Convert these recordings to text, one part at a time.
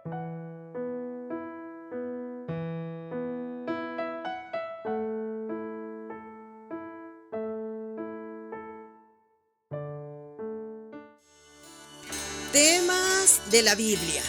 Temas de la Biblia.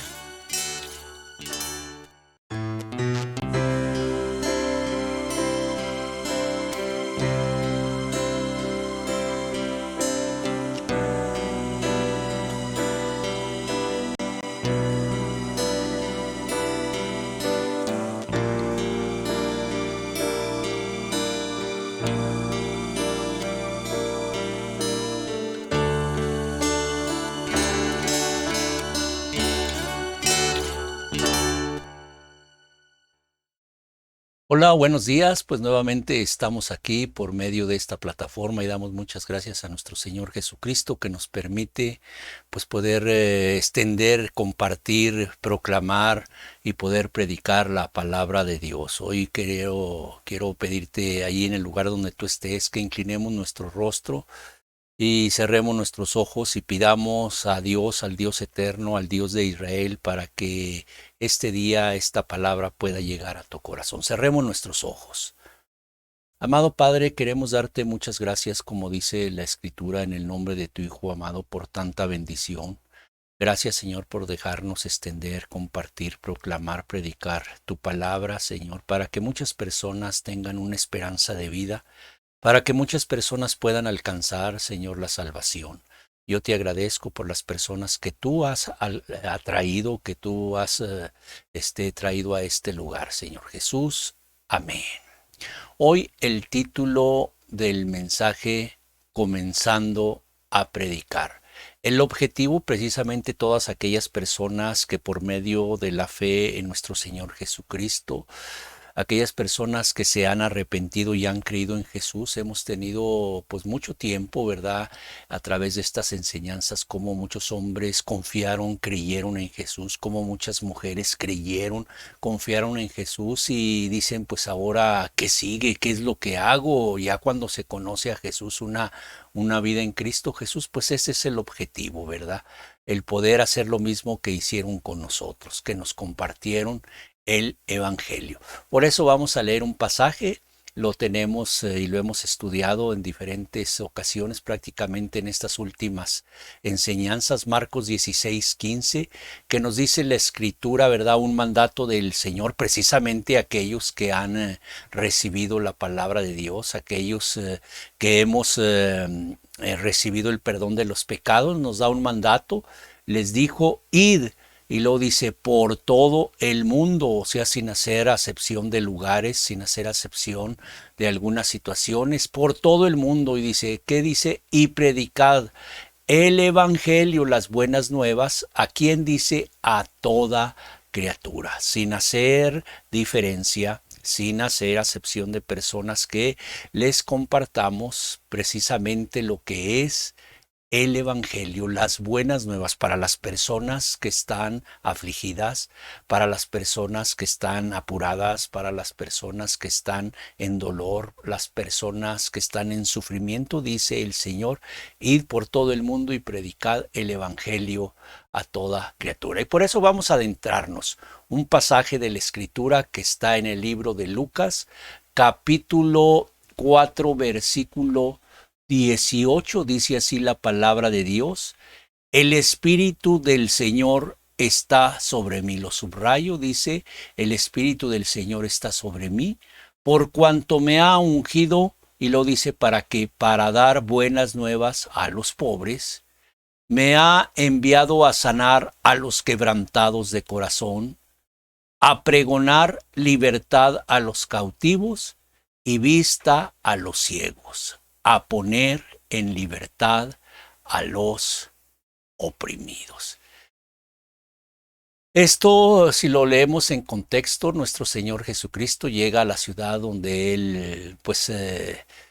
Hola, buenos días. Pues nuevamente estamos aquí por medio de esta plataforma y damos muchas gracias a nuestro Señor Jesucristo que nos permite pues poder extender, compartir, proclamar y poder predicar la palabra de Dios. Hoy quiero pedirte ahí en el lugar donde tú estés que inclinemos nuestro rostro y cerremos nuestros ojos y pidamos a Dios, al Dios eterno, al Dios de Israel, para que este día esta palabra pueda llegar a tu corazón. Cerremos nuestros ojos. Amado Padre, queremos darte muchas gracias, como dice la Escritura, en el nombre de tu Hijo amado, por tanta bendición. Gracias, Señor, por dejarnos extender, compartir, proclamar, predicar tu palabra, Señor, para que muchas personas tengan una esperanza de vida, para que muchas personas puedan alcanzar, Señor, la salvación. Yo te agradezco por las personas que tú has atraído, que tú has traído a este lugar, Señor Jesús. Amén. Hoy el título del mensaje, comenzando a predicar. El objetivo, precisamente, todas aquellas personas que por medio de la fe en nuestro Señor Jesucristo, aquellas personas que se han arrepentido y han creído en Jesús, hemos tenido pues mucho tiempo, ¿verdad? A través de estas enseñanzas, como muchos hombres confiaron, creyeron en Jesús, como muchas mujeres creyeron, confiaron en Jesús y dicen, pues ahora, ¿qué sigue? ¿Qué es lo que hago? Ya cuando se conoce a Jesús, una vida en Cristo Jesús, pues ese es el objetivo, ¿verdad? El poder hacer lo mismo que hicieron con nosotros, que nos compartieron el Evangelio. Por eso vamos a leer un pasaje, lo tenemos y lo hemos estudiado en diferentes ocasiones, prácticamente en estas últimas enseñanzas, Marcos 16:15, que nos dice la Escritura, ¿verdad? Un mandato del Señor, precisamente aquellos que han recibido la palabra de Dios, aquellos que hemos recibido el perdón de los pecados, nos da un mandato, les dijo, id. Y luego dice, por todo el mundo, o sea, sin hacer acepción de lugares, sin hacer acepción de algunas situaciones, por todo el mundo. Y dice, ¿qué dice? Y predicad el evangelio, las buenas nuevas. ¿A quién dice? A toda criatura, sin hacer diferencia, sin hacer acepción de personas, que les compartamos precisamente lo que es el Evangelio, las buenas nuevas para las personas que están afligidas, para las personas que están apuradas, para las personas que están en dolor, las personas que están en sufrimiento, dice el Señor, id por todo el mundo y predicad el Evangelio a toda criatura. Y por eso vamos a adentrarnos un pasaje de la Escritura que está en el libro de Lucas, capítulo 4, versículo 18, dice así la palabra de Dios: el Espíritu del Señor está sobre mí. Lo subrayo, dice, el Espíritu del Señor está sobre mí, por cuanto me ha ungido, y lo dice para que, para dar buenas nuevas a los pobres, me ha enviado a sanar a los quebrantados de corazón, a pregonar libertad a los cautivos y vista a los ciegos, a poner en libertad a los oprimidos. Esto, si lo leemos en contexto, nuestro Señor Jesucristo llega a la ciudad donde Él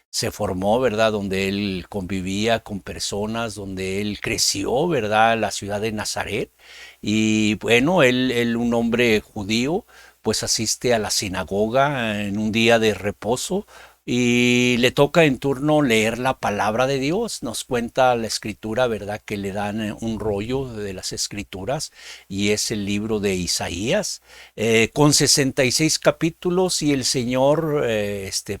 se formó, ¿verdad? Donde Él convivía con personas, donde Él creció, ¿verdad? La ciudad de Nazaret. Y bueno, él un hombre judío, pues asiste a la sinagoga en un día de reposo y le toca en turno leer la palabra de Dios. Nos cuenta la escritura, ¿verdad? Que le dan un rollo de las escrituras y es el libro de Isaías, con 66 capítulos y el Señor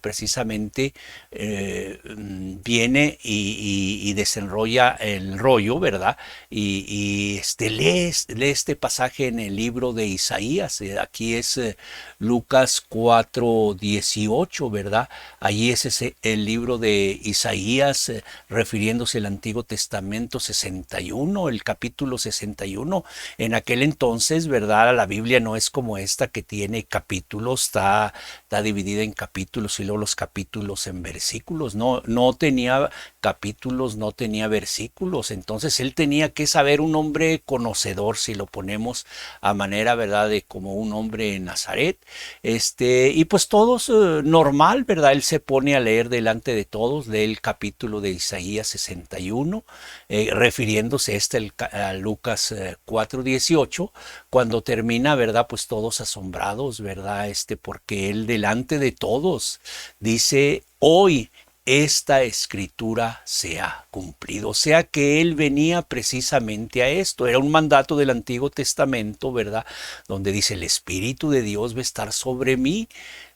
precisamente viene y desenrolla el rollo, ¿verdad? Lee este pasaje en el libro de Isaías. Aquí es Lucas 4:18, ¿verdad? Allí es el libro de Isaías, refiriéndose al Antiguo Testamento 61, el capítulo 61. En aquel entonces, ¿verdad? La Biblia no es como esta que tiene capítulos, está dividida en capítulos y luego los capítulos en versículos. No, no tenía capítulos, no tenía versículos. Entonces él tenía que saber, un hombre conocedor, si lo ponemos a manera, ¿verdad?, de como un hombre en Nazaret. Y pues todos normal, ¿verdad? Él se pone a leer delante de todos, lee el capítulo de Isaías 61, refiriéndose a Lucas 4:18. Cuando termina, ¿verdad? Pues todos asombrados, ¿verdad? Porque él delante de todos dice: hoy esta escritura se ha cumplido. O sea que él venía precisamente a esto. Era un mandato del Antiguo Testamento, ¿verdad? Donde dice: el Espíritu de Dios va a estar sobre mí.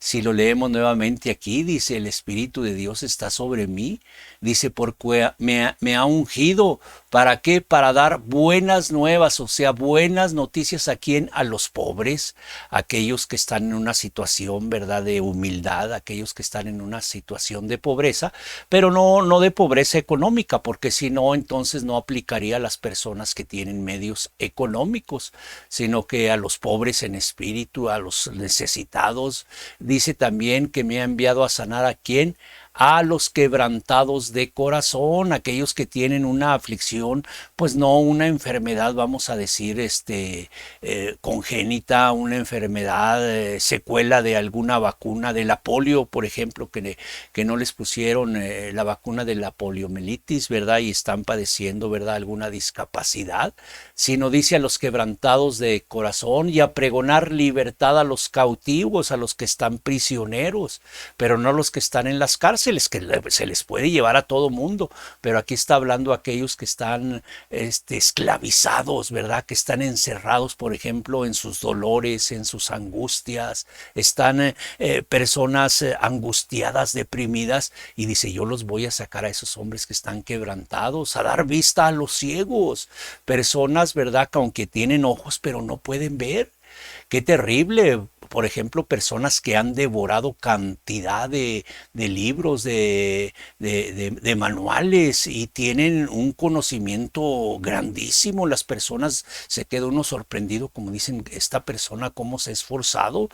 Si lo leemos nuevamente aquí, dice: el Espíritu de Dios está sobre mí. Dice: porque me ha ungido. ¿Para qué? Para dar buenas nuevas, o sea, buenas noticias. ¿A quién? A los pobres, aquellos que están en una situación, ¿verdad?, de humildad, aquellos que están en una situación de pobreza, pero no de pobreza económica, porque si no, entonces no aplicaría a las personas que tienen medios económicos, sino que a los pobres en espíritu, a los necesitados. Dice también que me ha enviado a sanar ¿a quién? A los quebrantados de corazón, aquellos que tienen una aflicción, pues no una enfermedad, vamos a decir, congénita, una enfermedad, secuela de alguna vacuna, de la polio, por ejemplo, que no les pusieron la vacuna de la poliomielitis, ¿verdad? Y están padeciendo, ¿verdad?, alguna discapacidad, sino dice: a los quebrantados de corazón, y a pregonar libertad a los cautivos, a los que están prisioneros, pero no los que están en las cárceles, que se les puede llevar a todo mundo, pero aquí está hablando a aquellos que están esclavizados, ¿verdad?, que están encerrados, por ejemplo, en sus dolores, en sus angustias, están personas angustiadas, deprimidas, y dice: yo los voy a sacar a esos hombres que están quebrantados, a dar vista a los ciegos, personas, ¿verdad?, que aunque tienen ojos, pero no pueden ver. Qué terrible. Por ejemplo, personas que han devorado cantidad de libros, de manuales, y tienen un conocimiento grandísimo. Las personas, se queda uno sorprendido, como dicen: esta persona cómo se ha esforzado.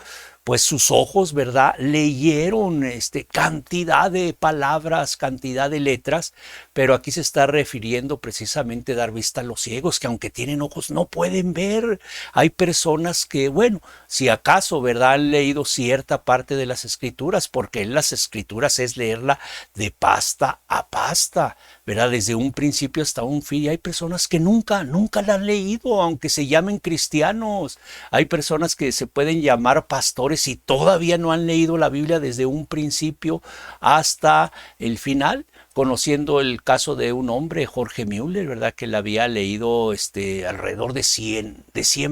Pues sus ojos, ¿verdad?, leyeron cantidad de palabras, cantidad de letras, pero aquí se está refiriendo precisamente a dar vista a los ciegos, que aunque tienen ojos no pueden ver. Hay personas que, bueno, si acaso, ¿verdad?, han leído cierta parte de las escrituras, porque en las escrituras es leerla de pasta a pasta, ¿verdad?, desde un principio hasta un fin. Y hay personas que nunca la han leído, aunque se llamen cristianos. Hay personas que se pueden llamar pastores y todavía no han leído la Biblia desde un principio hasta el final. Conociendo el caso de un hombre, Jorge Müller, ¿verdad?, que la había leído alrededor de 100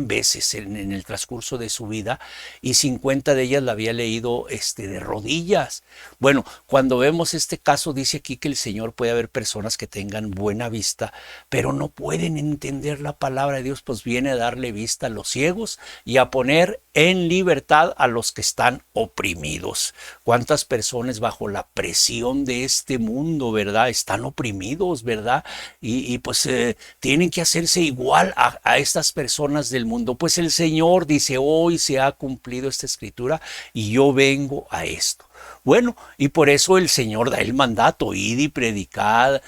veces en el transcurso de su vida, y 50 de ellas la había leído de rodillas. Bueno, cuando vemos este caso, dice aquí que el Señor, puede haber personas que tengan buena vista, pero no pueden entender la palabra de Dios, pues viene a darle vista a los ciegos y a poner en libertad a los que están oprimidos. ¿Cuántas personas bajo la presión de este mundo, verdad, están oprimidos, verdad? Y pues tienen que hacerse igual a estas personas del mundo. Pues el Señor dice: hoy se ha cumplido esta escritura y yo vengo a esto. Bueno, y por eso el Señor da el mandato: id y predicad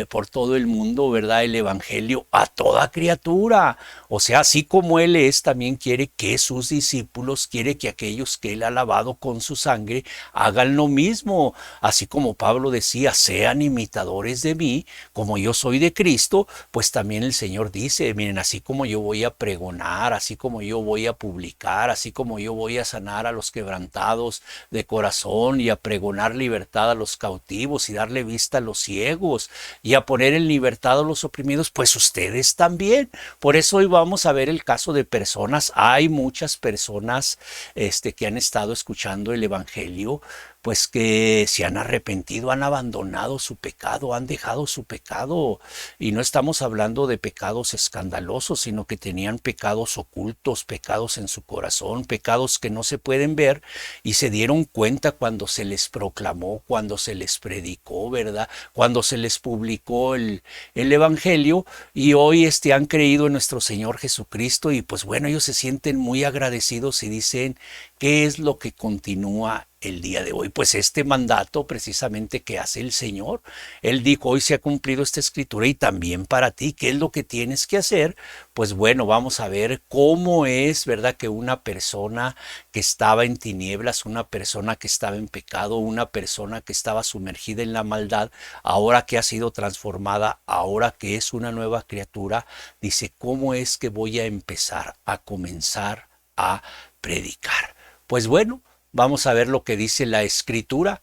por todo el mundo, ¿verdad?, el evangelio a toda criatura. O sea, así como Él es, también quiere que sus discípulos, quiere que aquellos que Él ha lavado con su sangre hagan lo mismo. Así como Pablo decía: sean imitadores de mí, como yo soy de Cristo. Pues también el Señor dice: miren, así como yo voy a pregonar, así como yo voy a publicar, así como yo voy a sanar a los quebrantados de corazón, corazón y a pregonar libertad a los cautivos y darle vista a los ciegos y a poner en libertad a los oprimidos, pues ustedes también. Por eso hoy vamos a ver el caso de personas. Hay muchas personas que han estado escuchando el evangelio, pues que se han arrepentido, han abandonado su pecado, han dejado su pecado. Y no estamos hablando de pecados escandalosos, sino que tenían pecados ocultos, pecados en su corazón, pecados que no se pueden ver, y se dieron cuenta cuando se les proclamó, cuando se les predicó, ¿verdad? Cuando se les publicó el evangelio, y hoy han creído en nuestro Señor Jesucristo, y pues bueno, ellos se sienten muy agradecidos y dicen, ¿qué es lo que continúa el día de hoy? Pues este mandato precisamente que hace el Señor. Él dijo, hoy se ha cumplido esta escritura y también para ti, ¿qué es lo que tienes que hacer? Pues bueno, vamos a ver cómo es, ¿verdad? Que una persona que estaba en tinieblas, una persona que estaba en pecado, una persona que estaba sumergida en la maldad, ahora que ha sido transformada, ahora que es una nueva criatura, dice, ¿cómo es que voy a empezar a comenzar a predicar? Pues bueno, vamos a ver lo que dice la Escritura.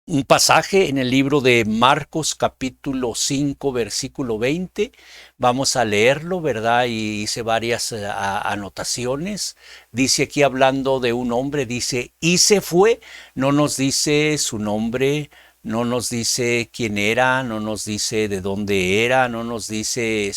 Un pasaje en el libro de Marcos capítulo 5 versículo 20. Vamos a leerlo, ¿verdad? Y hice varias anotaciones. Dice aquí hablando de un hombre, dice, y se fue. No nos dice su nombre, no nos dice quién era, no nos dice de dónde era, no nos dice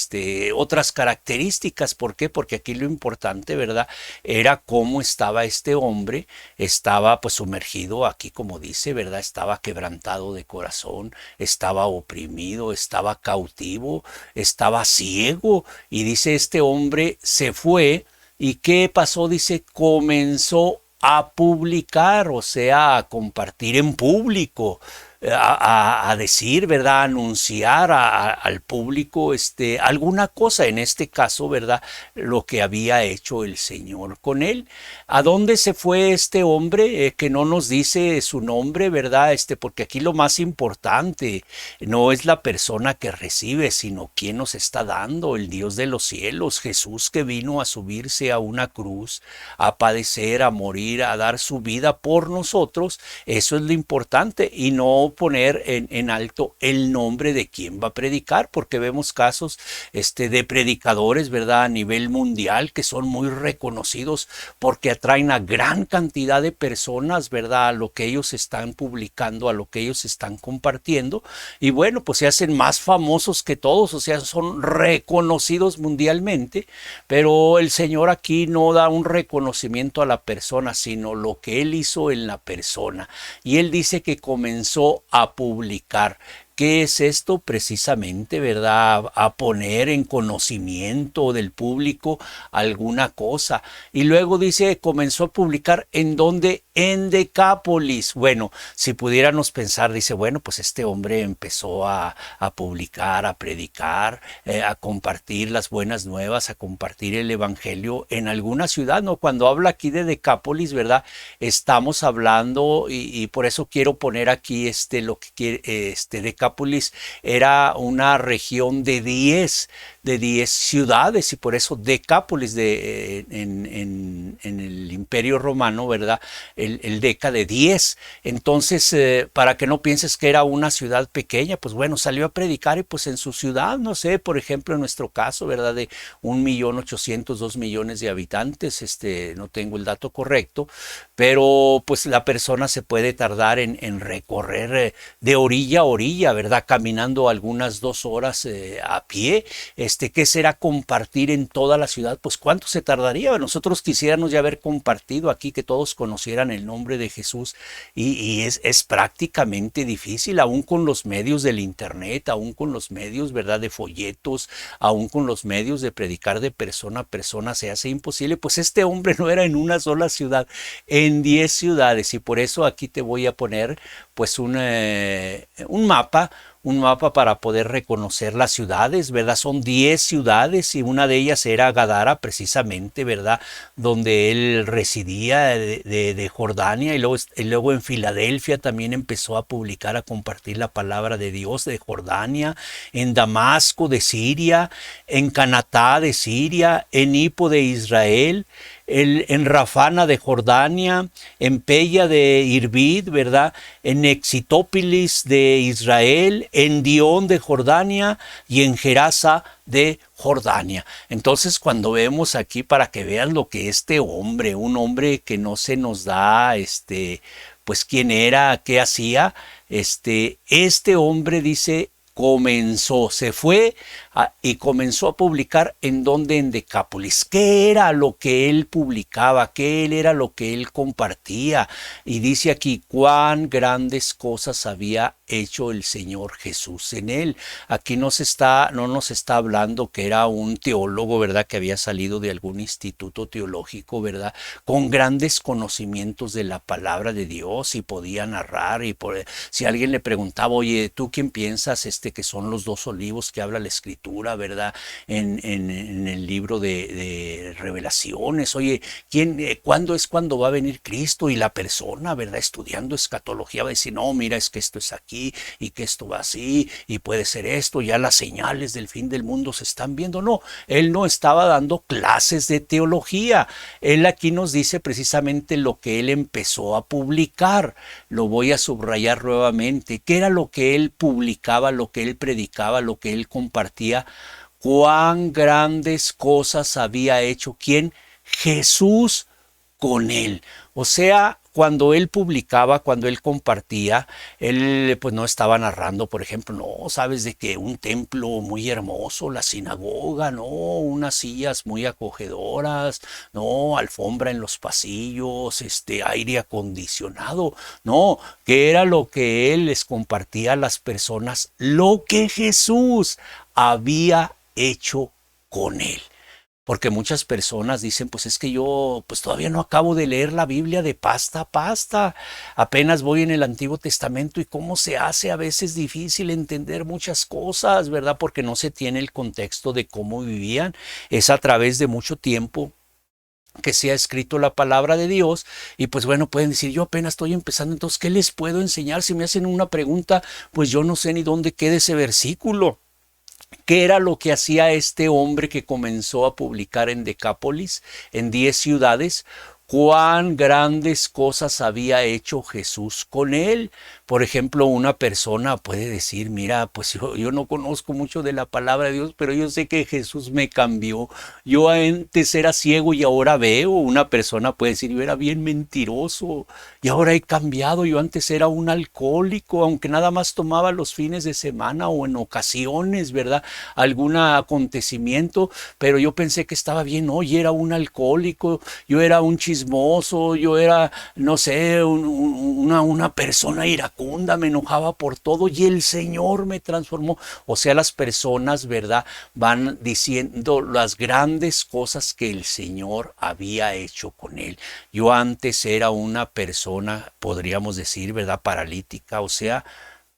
otras características. ¿Por qué? Porque aquí lo importante, ¿verdad? Era cómo estaba este hombre. Estaba pues sumergido aquí, como dice, ¿verdad? Estaba quebrantado de corazón, estaba oprimido, estaba cautivo, estaba ciego. Y dice, este hombre se fue. ¿Y qué pasó? Dice, comenzó a publicar, o sea, a compartir en público, a decir, ¿verdad? A anunciar al público alguna cosa, en este caso, ¿verdad? Lo que había hecho el Señor con él. ¿A dónde se fue este hombre? Que no nos dice su nombre, ¿verdad? Porque aquí lo más importante no es la persona que recibe, sino quién nos está dando, el Dios de los cielos, Jesús, que vino a subirse a una cruz, a padecer, a morir, a dar su vida por nosotros. Eso es lo importante, y no poner en alto el nombre de quien va a predicar, porque vemos casos de predicadores, ¿verdad? A nivel mundial, que son muy reconocidos porque atraen a gran cantidad de personas, ¿verdad? A lo que ellos están publicando, a lo que ellos están compartiendo, y bueno, pues se hacen más famosos que todos, o sea, son reconocidos mundialmente, pero el Señor aquí no da un reconocimiento a la persona, sino lo que Él hizo en la persona. Y Él dice que comenzó a publicar. ¿Qué es esto? Precisamente, ¿verdad? A poner en conocimiento del público alguna cosa. Y luego dice, comenzó a publicar ¿en dónde? En Decápolis. Bueno, si pudiéramos pensar, dice, bueno, pues este hombre empezó a publicar, a predicar, a compartir las buenas nuevas, a compartir el evangelio en alguna ciudad, ¿no? Cuando habla aquí de Decápolis, ¿verdad? Estamos hablando, y por eso quiero poner aquí lo que quiere, Decápolis era una región de 10 ciudades, y por eso Decápolis en el Imperio Romano, ¿verdad? El Deca de 10. Entonces, para que no pienses que era una ciudad pequeña, pues bueno, salió a predicar, y pues en su ciudad, no sé, por ejemplo, en nuestro caso, ¿verdad? De 1.800.000, 2 millones de habitantes, no tengo el dato correcto, pero pues la persona se puede tardar en recorrer de orilla a orilla, ¿verdad? Caminando algunas 2 horas a pie. ¿Qué será compartir en toda la ciudad? Pues ¿cuánto se tardaría? Nosotros quisiéramos ya haber compartido aquí, que todos conocieran el nombre de Jesús, y es prácticamente difícil, aún con los medios del internet, aún con los medios, ¿verdad? De folletos, aún con los medios de predicar de persona a persona, se hace imposible. Pues este hombre no era en una sola ciudad, en 10 ciudades, y por eso aquí te voy a poner pues un mapa para poder reconocer las ciudades, ¿verdad? Son 10 ciudades y una de ellas era Gadara, precisamente, ¿verdad? Donde él residía de Jordania, y luego en Filadelfia también empezó a publicar, a compartir la palabra de Dios de Jordania, en Damasco de Siria, en Canatá de Siria, en Hippo de Israel, en Rafana de Jordania, en Pella de Irbid, ¿verdad? En Exitópilis de Israel, en Dión de Jordania y en Gerasa de Jordania. Entonces, cuando vemos aquí, para que vean lo que este hombre, un hombre que no se nos da, pues quién era, qué hacía, este hombre dice, se fue y comenzó a publicar en Decápolis. ¿Qué era lo que él publicaba? ¿Qué era lo que él compartía? Y dice aquí, cuán grandes cosas había hecho el Señor Jesús en él. Aquí no nos está hablando que era un teólogo, ¿verdad? Que había salido de algún instituto teológico, ¿verdad? Con grandes conocimientos de la palabra de Dios y podía narrar. Si alguien le preguntaba, oye, ¿tú quién piensas que son los dos olivos que habla la Escritura, ¿verdad? En el libro de Revelaciones. Oye, ¿cuándo va a venir Cristo? Y la persona, ¿verdad? Estudiando escatología va a decir, no, mira, es que esto es aquí y que esto va así y puede ser esto, ya las señales del fin del mundo se están viendo. No, él no estaba dando clases de teología. Él aquí nos dice precisamente lo que él empezó a publicar. Lo voy a subrayar nuevamente. ¿Qué era lo que él publicaba, lo que él predicaba, lo que él compartía? Cuán grandes cosas había hecho ¿quién? Jesús con él. O sea, cuando él publicaba, cuando él compartía, él pues no estaba narrando, por ejemplo, no, sabes de que un templo muy hermoso, la sinagoga, no, unas sillas muy acogedoras, no, alfombra en los pasillos, aire acondicionado, no, que era lo que él les compartía a las personas, lo que Jesús había hecho con él. Porque muchas personas dicen, pues es que yo pues todavía no acabo de leer la Biblia de pasta a pasta, apenas voy en el Antiguo Testamento y cómo se hace a veces difícil entender muchas cosas, ¿verdad? Porque no se tiene el contexto de cómo vivían. Es a través de mucho tiempo que se ha escrito la palabra de Dios y pues bueno, pueden decir, yo apenas estoy empezando, entonces ¿qué les puedo enseñar? Si me hacen una pregunta, pues yo no sé ni dónde queda ese versículo. ¿Qué era lo que hacía este hombre que comenzó a publicar en Decápolis, en 10 ciudades? Cuán grandes cosas había hecho Jesús con él. Por ejemplo, una persona puede decir, mira, pues yo no conozco mucho de la palabra de Dios, pero yo sé que Jesús me cambió. Yo antes era ciego y ahora veo. Una persona puede decir, yo era bien mentiroso y ahora he cambiado. Yo antes era un alcohólico, aunque nada más tomaba los fines de semana o en ocasiones, ¿verdad? Algún acontecimiento, pero yo pensé que estaba bien. Oye, era un alcohólico, yo era un chismoso, yo era, no sé, una persona iracunda, me enojaba por todo y el Señor me transformó. O sea, las personas, ¿verdad?, van diciendo las grandes cosas que el Señor había hecho con él. Yo antes era una persona, podríamos decir, ¿verdad?, paralítica, o sea,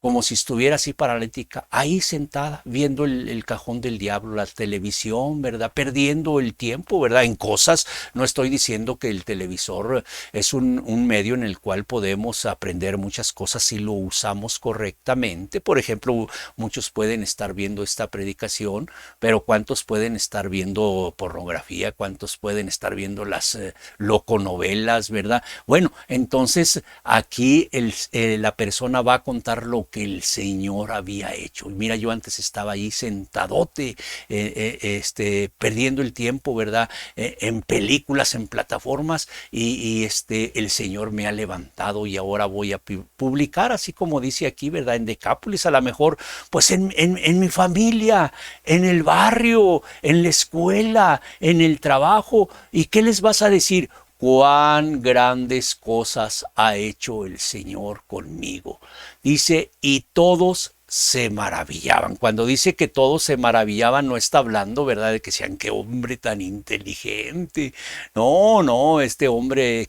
como si estuviera así paralítica, ahí sentada, viendo el cajón del diablo, la televisión, ¿verdad? Perdiendo el tiempo, ¿verdad? En cosas, no estoy diciendo que el televisor es un medio en el cual podemos aprender muchas cosas si lo usamos correctamente. Por ejemplo, muchos pueden estar viendo esta predicación, pero ¿cuántos pueden estar viendo pornografía? ¿Cuántos pueden estar viendo las loconovelas, ¿verdad? Bueno, entonces aquí la persona va a contar lo que el Señor había hecho. Y mira, yo antes estaba ahí sentadote, perdiendo el tiempo, ¿verdad? En películas, en plataformas, y el Señor me ha levantado y ahora voy a publicar, así como dice aquí, ¿verdad? En Decápolis, a lo mejor, pues en mi familia, en el barrio, en la escuela, en el trabajo. ¿Y qué les vas a decir? Cuán grandes cosas ha hecho el Señor conmigo. Dice, y todos se maravillaban. Cuando dice que todos se maravillaban, no está hablando, ¿verdad?, de que sean qué hombre tan inteligente. No, no, este hombre,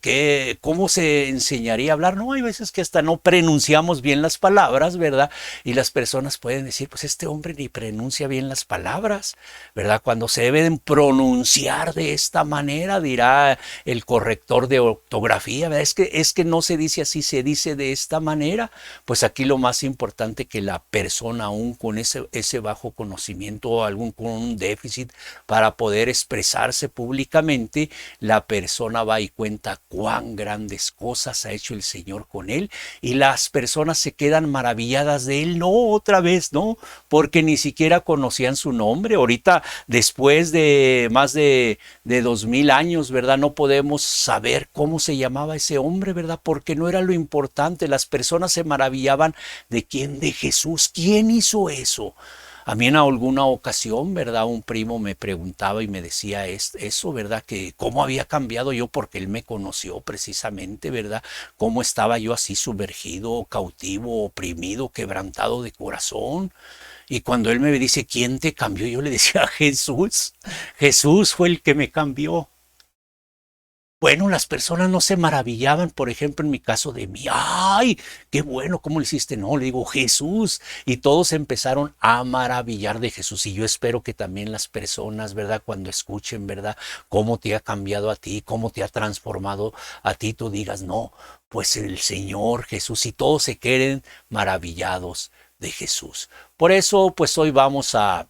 ¿cómo se enseñaría a hablar? No, hay veces que hasta no pronunciamos bien las palabras, ¿verdad? Y las personas pueden decir, pues este hombre ni pronuncia bien las palabras, ¿verdad? Cuando se deben pronunciar de esta manera, dirá el corrector de ortografía, ¿verdad? Es que no se dice así, se dice de esta manera. Pues aquí lo más importante, que la persona aún con ese bajo conocimiento o con un déficit para poder expresarse públicamente, la persona va y cuenta cuán grandes cosas ha hecho el Señor con él, y las personas se quedan maravilladas de él. No, otra vez no, porque ni siquiera conocían su nombre. Ahorita, después de más de 2000 años, ¿verdad?, no podemos saber cómo se llamaba ese hombre, ¿verdad?, porque no era lo importante. Las personas se maravillaban de quién, de Jesús. ¿Quién hizo eso? A mí en alguna ocasión, ¿verdad?, un primo me preguntaba y me decía eso, ¿verdad?, que cómo había cambiado yo, porque él me conoció precisamente, ¿verdad?, cómo estaba yo así sumergido, cautivo, oprimido, quebrantado de corazón. Y cuando él me dice, ¿quién te cambió?, yo le decía, Jesús. Jesús fue el que me cambió. Bueno, las personas no se maravillaban, por ejemplo, en mi caso, de mí. ¡Ay, qué bueno! ¿Cómo lo hiciste? No, le digo, Jesús. Y todos empezaron a maravillar de Jesús. Y yo espero que también las personas, ¿verdad?, cuando escuchen, ¿verdad?, cómo te ha cambiado a ti, cómo te ha transformado a ti, tú digas, no, pues el Señor Jesús, y todos se queden maravillados de Jesús. Por eso, pues hoy vamos a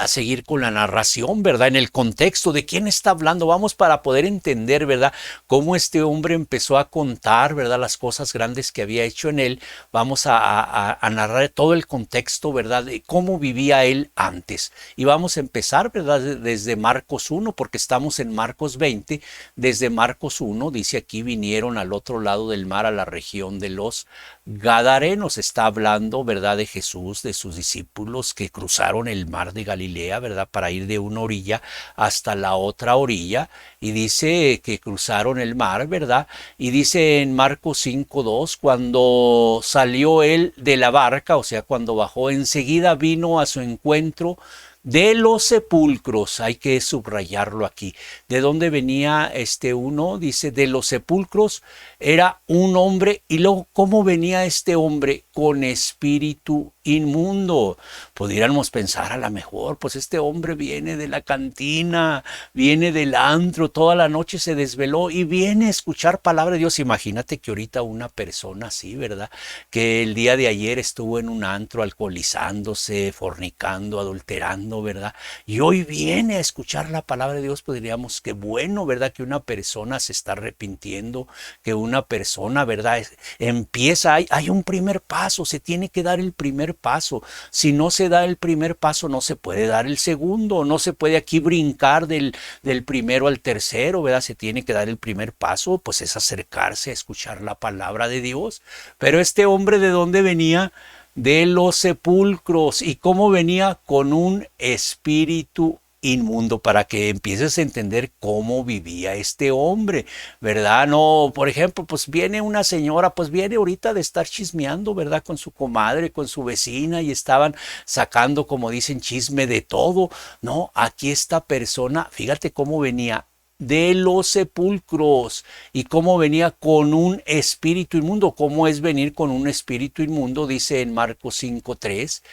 seguir con la narración, ¿verdad?, en el contexto de quién está hablando. Vamos para poder entender, ¿verdad?, cómo este hombre empezó a contar, ¿verdad?, las cosas grandes que había hecho en él. Vamos a narrar todo el contexto, ¿verdad?, de cómo vivía él antes. Y vamos a empezar, ¿verdad?, desde Marcos 1, porque estamos en Marcos 20. Desde Marcos 1, dice aquí, vinieron al otro lado del mar, a la región de los Gadarenos. Está hablando, ¿verdad?, de Jesús, de sus discípulos que cruzaron el mar de Galilea, ¿verdad?, para ir de una orilla hasta la otra orilla. Y dice que cruzaron el mar, ¿verdad? Y dice en Marcos 5:2, cuando salió él de la barca, o sea, cuando bajó, enseguida vino a su encuentro de los sepulcros. Hay que subrayarlo aquí. ¿De dónde venía este uno? Dice, de los sepulcros. Era un hombre. Y luego, ¿cómo venía este hombre? Con espíritu inmundo. Pudiéramos pensar, a lo mejor, pues este hombre viene de la cantina, viene del antro, toda la noche se desveló y viene a escuchar palabra de Dios. Imagínate que ahorita una persona así, ¿verdad?, que el día de ayer estuvo en un antro alcoholizándose, fornicando, adulterando, ¿verdad?, y hoy viene a escuchar la palabra de Dios. Pues diríamos que bueno, ¿verdad?, que una persona se está arrepintiendo, que una persona, ¿verdad?, empieza, hay un primer paso, se tiene que dar el primer paso. Si no se da el primer paso, no se puede dar el segundo, no se puede aquí brincar del primero al tercero, ¿verdad? Se tiene que dar el primer paso, pues es acercarse a escuchar la palabra de Dios. Pero este hombre, ¿de dónde venía? De los sepulcros. ¿Y cómo venía? Con un espíritu inmundo, para que empieces a entender cómo vivía este hombre, ¿verdad? No, por ejemplo, pues viene una señora, pues viene ahorita de estar chismeando, ¿verdad?, con su comadre, con su vecina, y estaban sacando, como dicen, chisme de todo. No, aquí esta persona, fíjate cómo venía de los sepulcros, y cómo venía con un espíritu inmundo. ¿Cómo es venir con un espíritu inmundo? Dice en Marcos 5:3,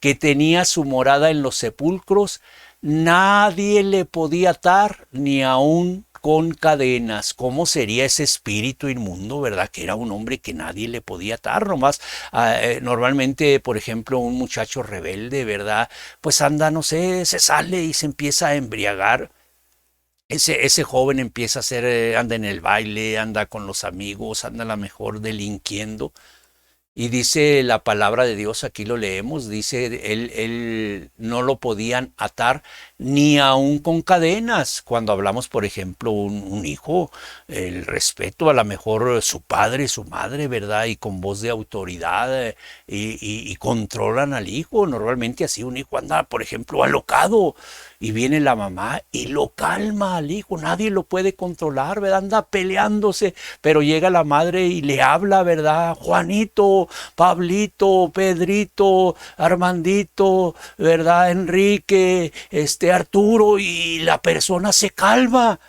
que tenía su morada en los sepulcros, nadie le podía atar, ni aun con cadenas. ¿Cómo sería ese espíritu inmundo, verdad? Que era un hombre que nadie le podía atar, nomás. Normalmente, por ejemplo, un muchacho rebelde, ¿verdad?, pues anda, no sé, se sale y se empieza a embriagar. Ese joven empieza a hacer, anda en el baile, anda con los amigos, anda a lo mejor delinquiendo. Y dice la palabra de Dios, aquí lo leemos, dice, él no lo podían atar ni aún con cadenas. Cuando hablamos, por ejemplo, un hijo, el respeto, a lo mejor su padre, su madre, ¿verdad?, y con voz de autoridad, y controlan al hijo. Normalmente así un hijo anda, por ejemplo, alocado, y viene la mamá y lo calma al hijo. Nadie lo puede controlar, ¿verdad? Anda peleándose, pero llega la madre y le habla, ¿verdad? Juanito, Pablito, Pedrito, Armandito, ¿verdad? Enrique, Arturo, y la persona se calma.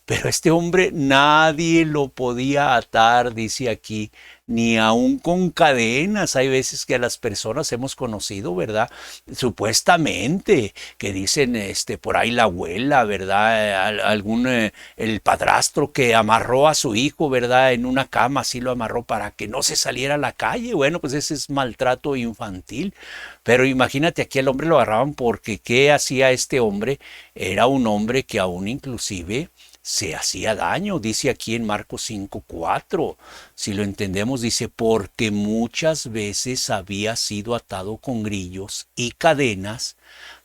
Pero este hombre nadie lo podía atar, dice aquí, ni aun con cadenas. Hay veces que a las personas hemos conocido, ¿verdad? Supuestamente, que dicen, por ahí la abuela, ¿verdad? Algún, el padrastro que amarró a su hijo, ¿verdad? En una cama, así lo amarró para que no se saliera a la calle. Bueno, pues ese es maltrato infantil. Pero imagínate, aquí al hombre lo agarraban porque ¿qué hacía este hombre? Era un hombre que aún inclusive se hacía daño, dice aquí en Marcos 5:4. Si lo entendemos, dice, porque muchas veces había sido atado con grillos y cadenas,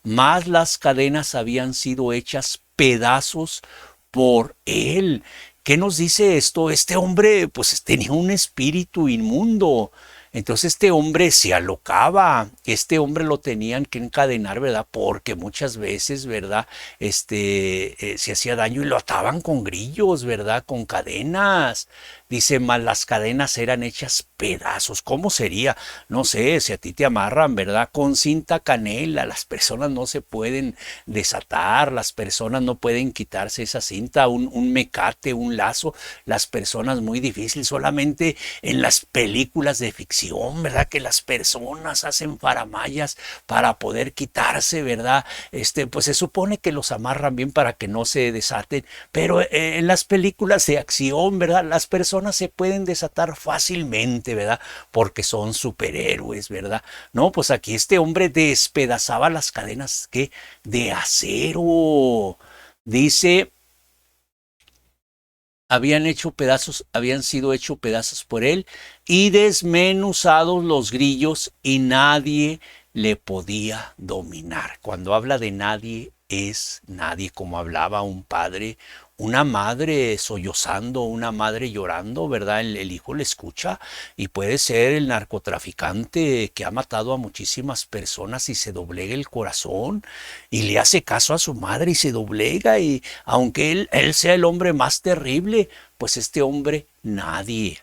mas las cadenas habían sido hechas pedazos por él. ¿Qué nos dice esto? Este hombre pues tenía un espíritu inmundo. Entonces este hombre se alocaba, este hombre lo tenían que encadenar, ¿verdad? Porque muchas veces, ¿verdad? Se hacía daño y lo ataban con grillos, ¿verdad? Con cadenas. Dice, mas las cadenas eran hechas pedazos. ¿Cómo sería? No sé, si a ti te amarran, ¿verdad? Con cinta canela, las personas no se pueden desatar, las personas no pueden quitarse esa cinta, un mecate, un lazo, las personas muy difícil, solamente en las películas de ficción, ¿verdad? Que las personas hacen faramayas para poder quitarse, ¿verdad? Pues se supone que los amarran bien para que no se desaten, pero en las películas de acción, ¿verdad? Las personas se pueden desatar fácilmente, ¿verdad? Porque son superhéroes, ¿verdad? No, pues aquí este hombre despedazaba las cadenas, ¿qué? De acero. Dice, habían sido hechos pedazos por él y desmenuzados los grillos y nadie le podía dominar. Cuando habla de nadie, es nadie, como hablaba un padre, una madre sollozando, una madre llorando, ¿verdad? El hijo le escucha y puede ser el narcotraficante que ha matado a muchísimas personas y se doblega el corazón y le hace caso a su madre y se doblega y aunque él sea el hombre más terrible, pues este hombre nadie.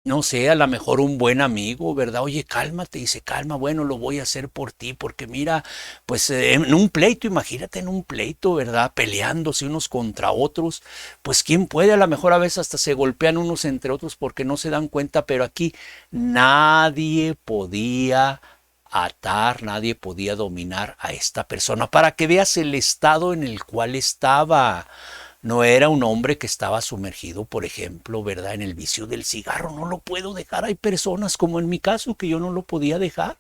No sé, a lo mejor un buen amigo, ¿verdad? Oye, cálmate, y se calma, bueno, lo voy a hacer por ti, porque mira, pues en un pleito, imagínate en un pleito, ¿verdad? Peleándose unos contra otros, pues quién puede, a lo mejor a veces hasta se golpean unos entre otros porque no se dan cuenta, pero aquí nadie podía atar, nadie podía dominar a esta persona, para que veas el estado en el cual estaba. No era un hombre que estaba sumergido, por ejemplo, ¿verdad? En el vicio del cigarro. No lo puedo dejar. Hay personas como en mi caso que yo no lo podía dejar.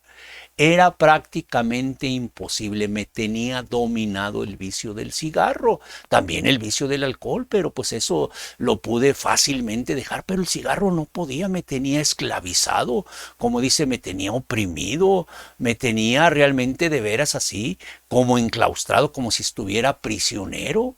Era prácticamente imposible. Me tenía dominado el vicio del cigarro. También el vicio del alcohol, pero pues eso lo pude fácilmente dejar. Pero el cigarro no podía. Me tenía esclavizado. Como dice, me tenía oprimido. Me tenía realmente de veras así, como enclaustrado, como si estuviera prisionero.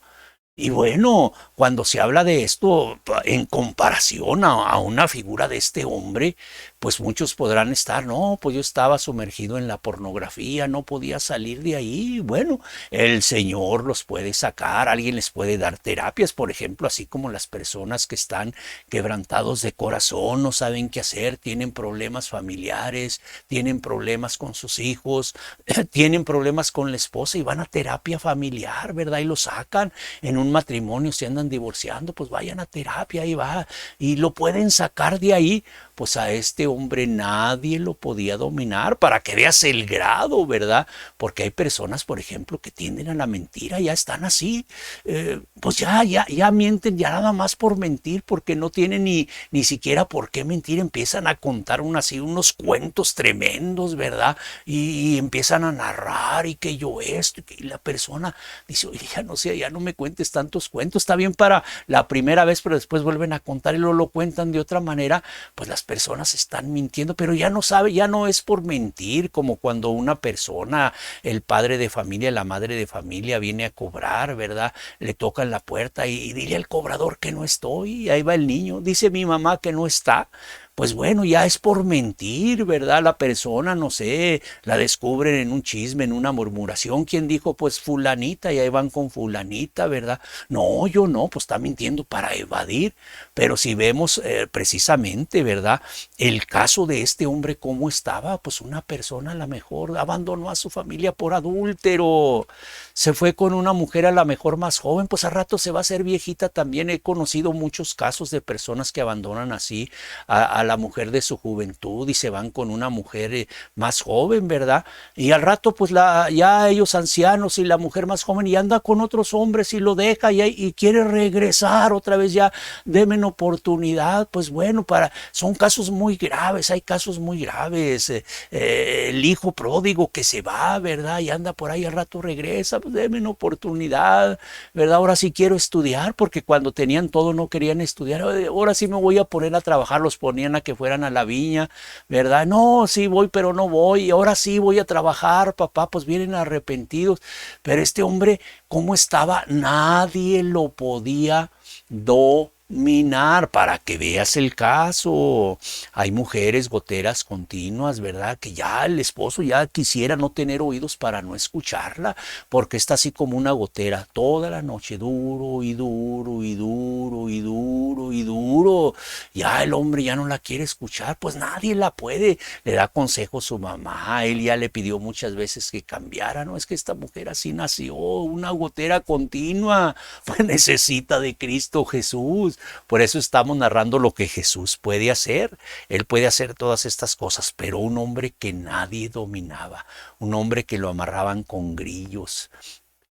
Y bueno, cuando se habla de esto en comparación a una figura de este hombre, pues muchos podrán estar, no, pues yo estaba sumergido en la pornografía, no podía salir de ahí. Bueno, el Señor los puede sacar, alguien les puede dar terapias, por ejemplo, así como las personas que están quebrantados de corazón, no saben qué hacer, tienen problemas familiares, tienen problemas con sus hijos, tienen problemas con la esposa y van a terapia familiar, ¿verdad? Y lo sacan en un matrimonio, se andan divorciando, pues vayan a terapia y va, y lo pueden sacar de ahí. Pues a este hombre nadie lo podía dominar, para que veas el grado, ¿verdad? Porque hay personas, por ejemplo, que tienden a la mentira, ya están así, pues ya mienten, ya nada más por mentir, porque no tienen ni siquiera por qué mentir, empiezan a contar así unos cuentos tremendos, ¿verdad? Y empiezan a narrar y que yo esto, y la persona dice, oye, ya no sé, ya no me cuentes tantos cuentos, está bien para la primera vez, pero después vuelven a contar y lo cuentan de otra manera, pues las personas están mintiendo, pero ya no sabe, ya no es por mentir, como cuando una persona, el padre de familia, la madre de familia viene a cobrar, ¿verdad? Le tocan la puerta y dile al cobrador que no estoy, y ahí va el niño, dice mi mamá que no está. pues bueno, ya es por mentir, ¿verdad? La persona, no sé, la descubren en un chisme, en una murmuración. ¿Quién dijo? Pues fulanita, y ahí van con fulanita, ¿verdad? No, yo no, pues está mintiendo para evadir. Pero si vemos precisamente, ¿verdad? El caso de este hombre, ¿cómo estaba? Pues una persona a lo mejor abandonó a su familia por adúltero, se fue con una mujer a lo mejor más joven, pues a rato se va a hacer viejita también. He conocido muchos casos de personas que abandonan así a la mujer de su juventud y se van con una mujer más joven, ¿verdad? Y al rato pues ya ellos ancianos y la mujer más joven y anda con otros hombres y lo deja y quiere regresar otra vez, ya denme oportunidad. Pues bueno, son casos muy graves, hay casos muy graves. El hijo pródigo que se va, ¿verdad? Y anda por ahí, al rato regresa, pues denme una oportunidad, ¿verdad? Ahora sí quiero estudiar, porque cuando tenían todo no querían estudiar. Ahora sí me voy a poner a trabajar, los ponían a que fueran a la viña, ¿verdad? No, sí voy, pero no voy. Y ahora sí voy a trabajar, papá, pues vienen arrepentidos. Pero este hombre, ¿cómo estaba? Nadie lo podía dominar, para que veas el caso. Hay mujeres goteras continuas, ¿verdad? Que ya el esposo ya quisiera no tener oídos para no escucharla, porque está así como una gotera toda la noche, duro y duro y duro y duro y duro. Ya el hombre ya no la quiere escuchar, pues nadie la puede. Le da consejo su mamá, él ya le pidió muchas veces que cambiara. No, es que esta mujer así nació, una gotera continua, pues necesita de Cristo Jesús. Por eso estamos narrando lo que Jesús puede hacer. Él puede hacer todas estas cosas, pero un hombre que nadie dominaba, un hombre que lo amarraban con grillos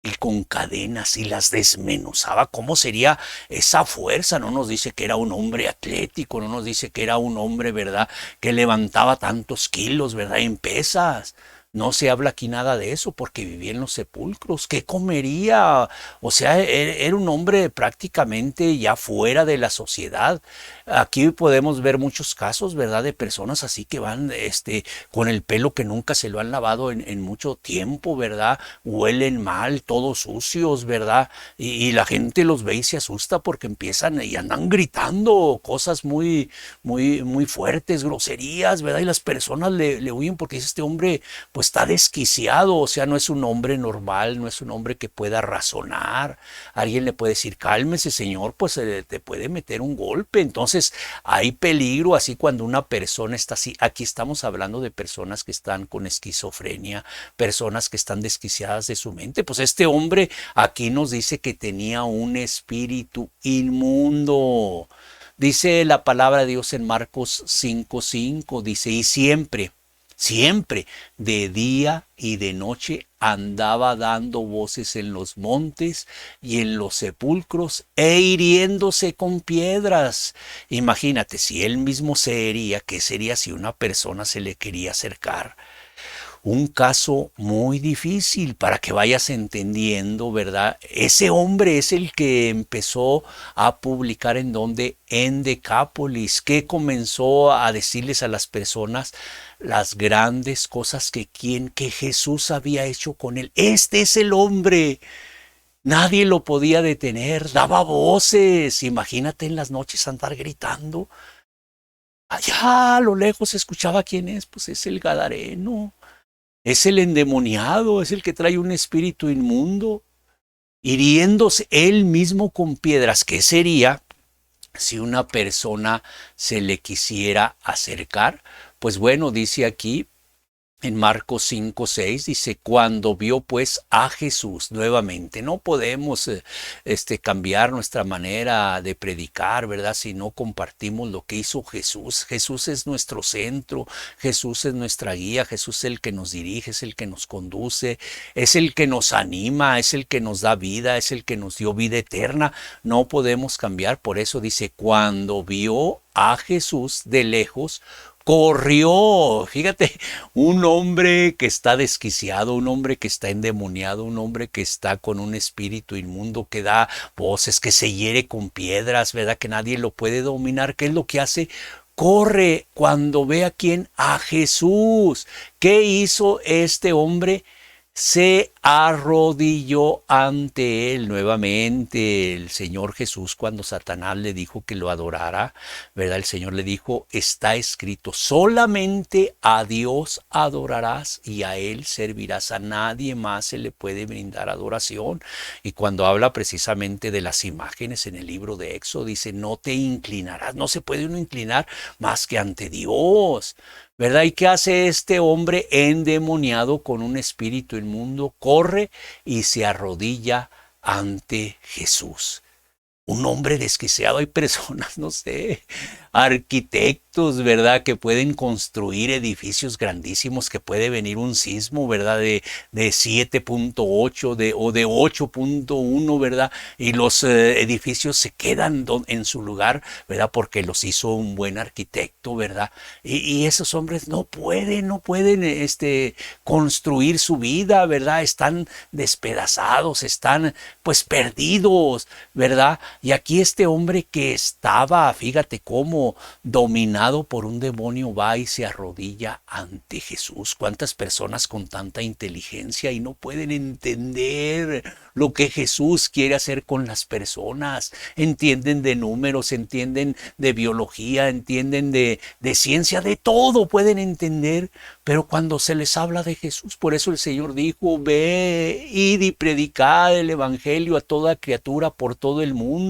y con cadenas y las desmenuzaba. ¿Cómo sería esa fuerza? No nos dice que era un hombre atlético, no nos dice que era un hombre, ¿verdad?, que levantaba tantos kilos, ¿verdad?, en pesas. No se habla aquí nada de eso, porque vivía en los sepulcros. ¿Qué comería? O sea, era un hombre prácticamente ya fuera de la sociedad. Aquí podemos ver muchos casos, ¿verdad?, de personas así que van con el pelo que nunca se lo han lavado en mucho tiempo, ¿verdad? Huelen mal, todos sucios, ¿verdad? Y la gente los ve y se asusta, porque empiezan y andan gritando cosas muy, muy, muy fuertes, groserías, ¿verdad? Y las personas le huyen, porque dice: este hombre pues está desquiciado. O sea, no es un hombre normal, no es un hombre que pueda razonar. Alguien le puede decir: cálmese, señor, pues te puede meter un golpe. Entonces hay peligro así cuando una persona está así. Aquí estamos hablando de personas que están con esquizofrenia, personas que están desquiciadas de su mente. Pues este hombre aquí nos dice que tenía un espíritu inmundo. Dice la palabra de Dios en Marcos 5:5, dice: y siempre, de día y de noche, andaba dando voces en los montes y en los sepulcros e hiriéndose con piedras. Imagínate, si él mismo se hería, ¿qué sería si una persona se le quería acercar? Un caso muy difícil, para que vayas entendiendo, ¿verdad? Ese hombre es el que empezó a publicar en Decápolis, que comenzó a decirles a las personas las grandes cosas que Jesús había hecho con él. Este es el hombre. Nadie lo podía detener, daba voces. Imagínate en las noches andar gritando. Allá a lo lejos se escuchaba quién es, pues es el Gadareno. Es el endemoniado, es el que trae un espíritu inmundo, hiriéndose él mismo con piedras. ¿Qué sería si una persona se le quisiera acercar? Pues bueno, dice aquí en Marcos 5:6, dice: cuando vio pues a Jesús nuevamente. No podemos cambiar nuestra manera de predicar, ¿verdad?, si no compartimos lo que hizo Jesús. Jesús es nuestro centro, Jesús es nuestra guía, Jesús es el que nos dirige, es el que nos conduce, es el que nos anima, es el que nos da vida, es el que nos dio vida eterna. No podemos cambiar. Por eso dice: cuando vio a Jesús de lejos, corrió. Fíjate, un hombre que está desquiciado, un hombre que está endemoniado, un hombre que está con un espíritu inmundo, que da voces, que se hiere con piedras, ¿verdad?, que nadie lo puede dominar. ¿Qué es lo que hace? Corre cuando ve a quién, a Jesús. ¿Qué hizo este hombre? se arrodilló ante él nuevamente. El Señor Jesús, cuando Satanás le dijo que lo adorara, ¿verdad? El Señor le dijo, está escrito, solamente a Dios adorarás y a Él servirás, a nadie más se le puede brindar adoración. Y cuando habla precisamente de las imágenes en el libro de Éxodo, dice, no te inclinarás, no se puede uno inclinar más que ante Dios. ¿Verdad? ¿Y qué hace este hombre endemoniado con un espíritu inmundo? Corre y se arrodilla ante Jesús. Un hombre desquiciado. Hay personas, no sé, arquitectos, ¿verdad? Que pueden construir edificios grandísimos, que puede venir un sismo, ¿verdad? De 7.8 o de 8.1, ¿verdad? Y los edificios se quedan en su lugar, ¿verdad? Porque los hizo un buen arquitecto, ¿verdad? Y esos hombres no pueden construir su vida, ¿verdad? Están despedazados, están pues perdidos, ¿verdad? Y aquí este hombre que estaba, fíjate cómo, dominado por un demonio, va y se arrodilla ante Jesús. ¿Cuántas personas con tanta inteligencia y no pueden entender lo que Jesús quiere hacer con las personas? Entienden de números, entienden de biología, entienden de ciencia, de todo pueden entender, pero cuando se les habla de Jesús, por eso el Señor dijo, ve, id y predicad el evangelio a toda criatura por todo el mundo.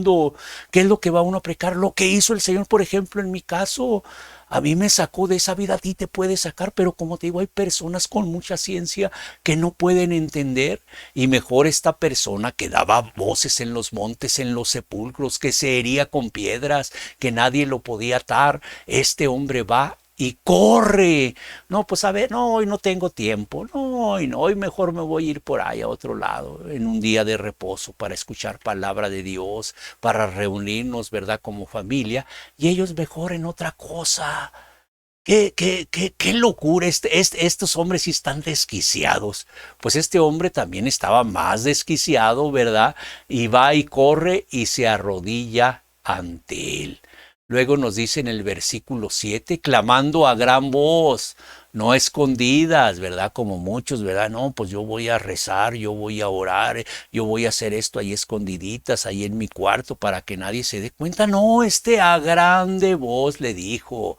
¿Qué es lo que va uno a predicar? Lo que hizo el Señor, por ejemplo, en mi caso. A mí me sacó de esa vida, a ti te puede sacar, pero como te digo, hay personas con mucha ciencia que no pueden entender. Y mejor esta persona que daba voces en los montes, en los sepulcros, que se hería con piedras, que nadie lo podía atar. Este hombre va y corre. No, pues a ver, no, hoy no tengo tiempo. No, hoy mejor me voy a ir por ahí a otro lado, en un día de reposo, para escuchar palabra de Dios, para reunirnos, ¿verdad? Como familia. Y ellos mejor en otra cosa. Qué locura, estos hombres sí están desquiciados. Pues este hombre también estaba más desquiciado, ¿verdad? Y va y corre y se arrodilla ante él. Luego nos dice en el versículo 7, clamando a gran voz, no a escondidas, ¿verdad? Como muchos, ¿verdad? No, pues yo voy a rezar, yo voy a orar, yo voy a hacer esto ahí escondiditas, ahí en mi cuarto, para que nadie se dé cuenta. No, a grande voz le dijo,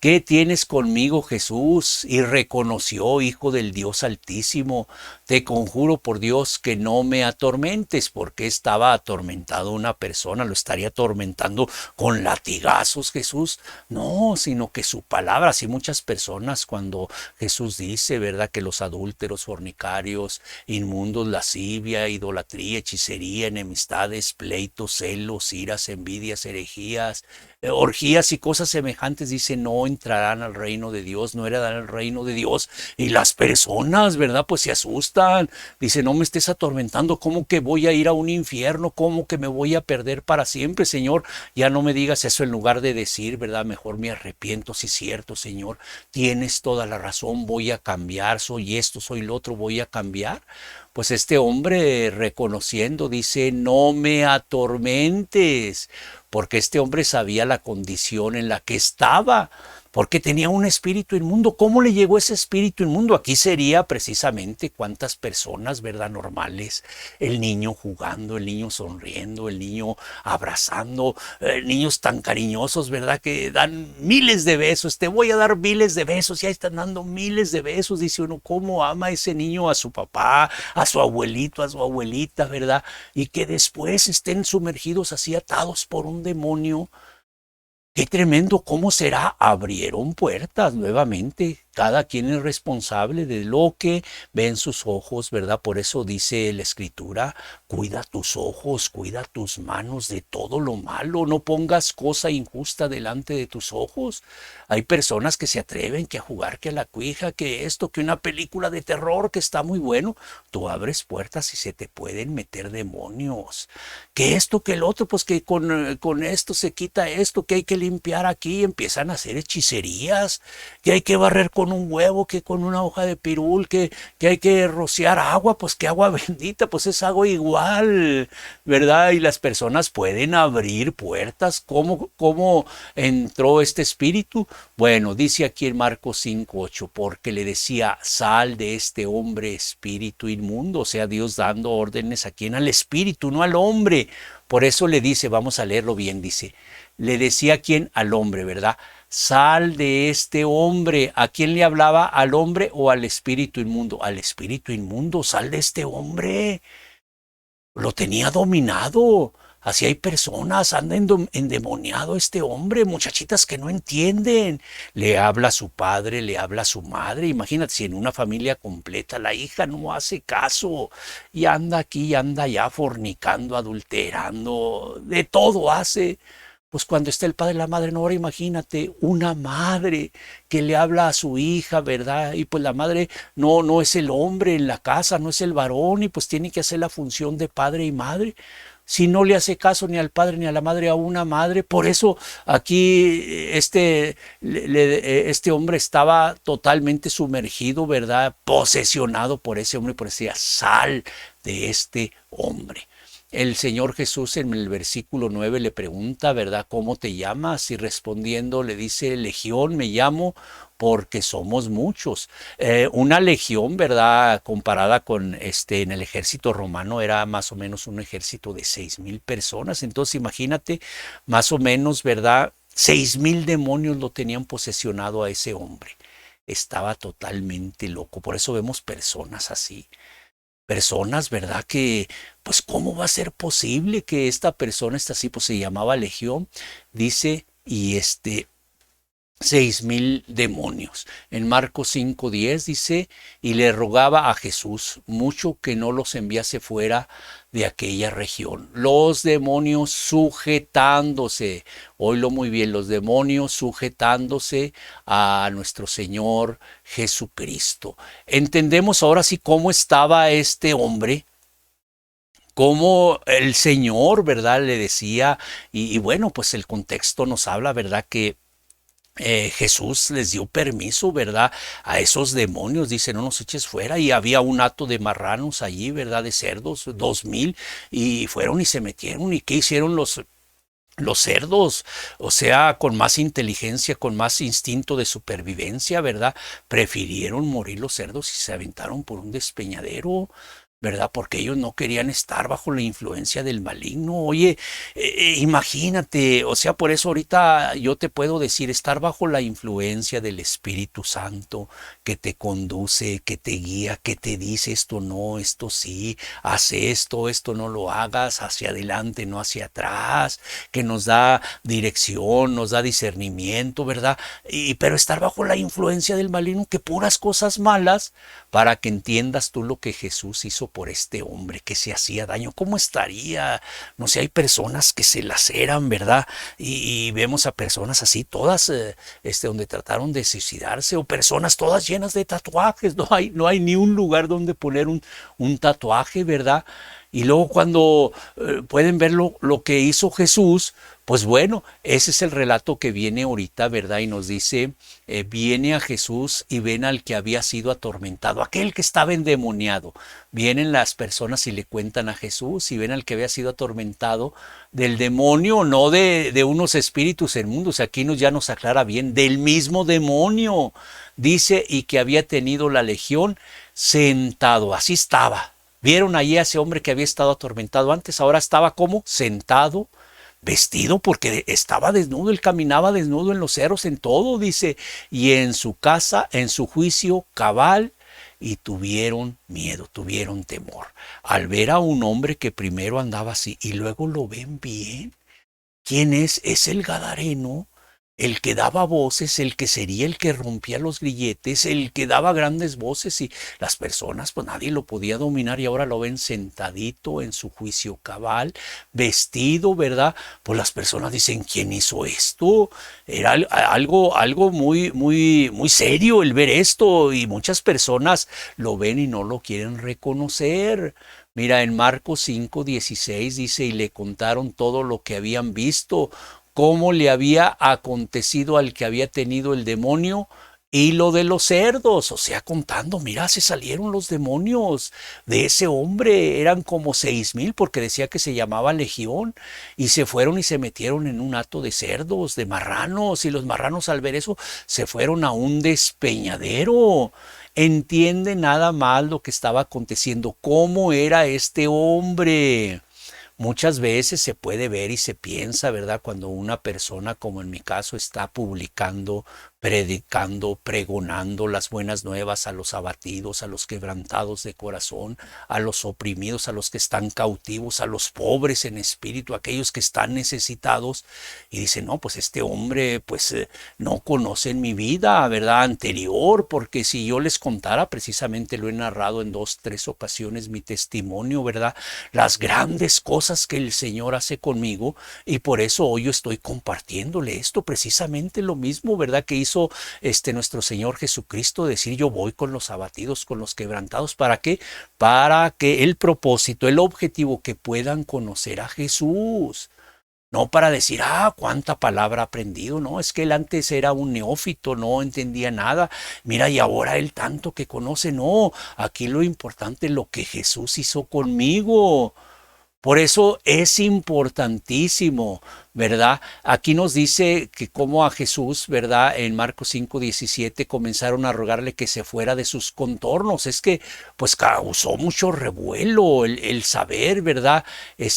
¿qué tienes conmigo, Jesús? Y reconoció, Hijo del Dios Altísimo, te conjuro por Dios que no me atormentes, porque estaba atormentado una persona, lo estaría atormentando con latigazos, Jesús. No, sino que su palabra, así muchas personas cuando Jesús dice, ¿verdad? Que los adúlteros, fornicarios, inmundos, lascivia, idolatría, hechicería, enemistades, pleitos, celos, iras, envidias, herejías, orgías y cosas semejantes, dice, no entrarán al reino de Dios, no heredarán el reino de Dios. Y las personas, ¿verdad? Pues se asustan. Dice, no me estés atormentando, ¿cómo que voy a ir a un infierno? ¿Cómo que me voy a perder para siempre, Señor? Ya no me digas eso, en lugar de decir, ¿verdad? Mejor me arrepiento, si es cierto, Señor, tienes toda la razón, voy a cambiar, soy esto, soy lo otro, voy a cambiar. Pues este hombre, reconociendo, dice, no me atormentes, porque este hombre sabía la condición en la que estaba, porque tenía un espíritu inmundo. ¿Cómo le llegó ese espíritu inmundo? Aquí sería precisamente cuántas personas, ¿verdad? Normales, el niño jugando, el niño sonriendo, el niño abrazando, niños tan cariñosos, ¿verdad? Que dan miles de besos, te voy a dar miles de besos, ya están dando miles de besos. Dice uno, ¿cómo ama ese niño a su papá, a su abuelito, a su abuelita, ¿verdad? Y que después estén sumergidos así, atados por un demonio. Qué tremendo, ¿cómo será? Abrieron puertas nuevamente. Cada quien es responsable de lo que ven sus ojos, ¿verdad? Por eso dice la Escritura, cuida tus ojos, cuida tus manos de todo lo malo. No pongas cosa injusta delante de tus ojos. Hay personas que se atreven que a jugar, que a la cuija, que esto, que una película de terror que está muy bueno. Tú abres puertas y se te pueden meter demonios. Que esto, que el otro, pues que con esto se quita esto, que hay que limpiar aquí. Empiezan a hacer hechicerías, que hay que barrer con con un huevo, que con una hoja de pirul, que hay que rociar agua, pues que agua bendita, pues es agua igual, ¿verdad? Y las personas pueden abrir puertas. ¿Cómo entró este espíritu? Bueno, dice aquí en Marcos 5:8, porque le decía, sal de este hombre espíritu inmundo, o sea, Dios dando órdenes a quien, al espíritu, no al hombre. Por eso le dice, vamos a leerlo bien, dice, le decía a quién, al hombre, ¿verdad? Sal de este hombre. ¿A quién le hablaba? ¿Al hombre o al espíritu inmundo? Al espíritu inmundo, sal de este hombre. Lo tenía dominado. Así hay personas, anda endemoniado este hombre, muchachitas que no entienden. Le habla a su padre, le habla a su madre. Imagínate si en una familia completa la hija no hace caso y anda aquí y anda allá fornicando, adulterando, de todo hace. Pues cuando está el padre y la madre, no, ahora imagínate una madre que le habla a su hija, ¿verdad? Y pues la madre no es el hombre en la casa, no es el varón y pues tiene que hacer la función de padre y madre. Si no le hace caso ni al padre ni a la madre, a una madre, por eso aquí este hombre estaba totalmente sumergido, ¿verdad? Posesionado por ese hombre, por eso decía, sal de este hombre. El Señor Jesús en el versículo 9 le pregunta, ¿verdad? ¿Cómo te llamas? Y respondiendo le dice, Legión me llamo porque somos muchos. Una legión, ¿verdad? Comparada con en el ejército romano era más o menos un ejército de 6,000 personas. Entonces imagínate, más o menos, ¿verdad? 6,000 demonios lo tenían posesionado a ese hombre. Estaba totalmente loco. Por eso vemos personas así. Personas, ¿verdad? Que, pues, ¿cómo va a ser posible que esta persona esté así? Pues se llamaba Legión, dice, y 6,000 demonios. En Marcos 5:10 dice, y le rogaba a Jesús mucho que no los enviase fuera de aquella región. Los demonios sujetándose, oílo muy bien, los demonios sujetándose a nuestro Señor Jesucristo. Entendemos ahora sí cómo estaba este hombre, cómo el Señor, ¿verdad? Le decía, y bueno, pues el contexto nos habla, ¿verdad? Que Jesús les dio permiso, ¿verdad? A esos demonios, dice, no nos eches fuera. Y había un hato de marranos allí, ¿verdad? De cerdos, 2,000, y fueron y se metieron. ¿Y qué hicieron los cerdos? O sea, con más inteligencia, con más instinto de supervivencia, ¿verdad? Prefirieron morir los cerdos y se aventaron por un despeñadero, ¿verdad? Porque ellos no querían estar bajo la influencia del maligno. Oye, imagínate, o sea, por eso ahorita yo te puedo decir, estar bajo la influencia del Espíritu Santo que te conduce, que te guía, que te dice esto no, esto sí, haz esto, esto no lo hagas, hacia adelante, no hacia atrás, que nos da dirección, nos da discernimiento, ¿verdad? Pero estar bajo la influencia del maligno, que puras cosas malas, para que entiendas tú lo que Jesús hizo por este hombre que se hacía daño. ¿Cómo estaría? No sé, hay personas que se laceran, ¿verdad? Y vemos a personas así, todas, donde trataron de suicidarse, o personas todas llenas de tatuajes. No hay ni un lugar donde poner un tatuaje, ¿verdad? Y luego cuando pueden ver lo que hizo Jesús, pues bueno, ese es el relato que viene ahorita, ¿verdad? Y nos dice, viene a Jesús y ven al que había sido atormentado, aquel que estaba endemoniado. Vienen las personas y le cuentan a Jesús y ven al que había sido atormentado del demonio, no de unos espíritus inmundos. Aquí ya nos aclara bien, del mismo demonio. Dice, y que había tenido la legión sentado, así estaba. Vieron allí a ese hombre que había estado atormentado antes, ahora estaba como sentado, vestido, porque estaba desnudo, él caminaba desnudo en los cerros, en todo, dice, y en su casa, en su juicio cabal, y tuvieron miedo, tuvieron temor, al ver a un hombre que primero andaba así, y luego lo ven bien. ¿Quién es? Es el Gadareno, el que daba voces, el que sería el que rompía los grilletes, el que daba grandes voces, y las personas, pues nadie lo podía dominar, y ahora lo ven sentadito en su juicio cabal, vestido, ¿verdad? Pues las personas dicen, ¿quién hizo esto? Era algo muy, muy, muy serio el ver esto, y muchas personas lo ven y no lo quieren reconocer. Mira, en Marcos 5:16 dice, y le contaron todo lo que habían visto, cómo le había acontecido al que había tenido el demonio, Y lo de los cerdos, o sea, contando, mira, se salieron los demonios de ese hombre, eran como 6,000 porque decía que se llamaba Legión, y se fueron y se metieron en un hato de cerdos, de marranos, y los marranos al ver eso se fueron a un despeñadero. Entiende nada más lo que estaba aconteciendo, cómo era este hombre. Muchas veces se puede ver y se piensa, ¿verdad? Cuando una persona, como en mi caso, está publicando, predicando, pregonando las buenas nuevas a los abatidos, a los quebrantados de corazón, a los oprimidos, a los que están cautivos, a los pobres en espíritu, a aquellos que están necesitados. Y dice, no, pues este hombre, pues no conoce mi vida, ¿verdad? Anterior, porque si yo les contara, precisamente lo he narrado en 2, 3 ocasiones, mi testimonio, ¿verdad? Las grandes cosas que el Señor hace conmigo, y por eso hoy yo estoy compartiéndole esto, precisamente lo mismo, ¿verdad? Que hizo nuestro Señor Jesucristo, decir yo voy con los abatidos, con los quebrantados. ¿Para qué? Para que el propósito, el objetivo, que puedan conocer a Jesús. No para decir, cuánta palabra ha aprendido. No, es que él antes era un neófito, no entendía nada. Mira, y ahora él tanto que conoce. No, aquí lo importante es lo que Jesús hizo conmigo. Por eso es importantísimo, ¿verdad? Aquí nos dice que como a Jesús, ¿verdad? En Marcos 5:17 comenzaron a rogarle que se fuera de sus contornos. Es que pues causó mucho revuelo el saber, ¿verdad?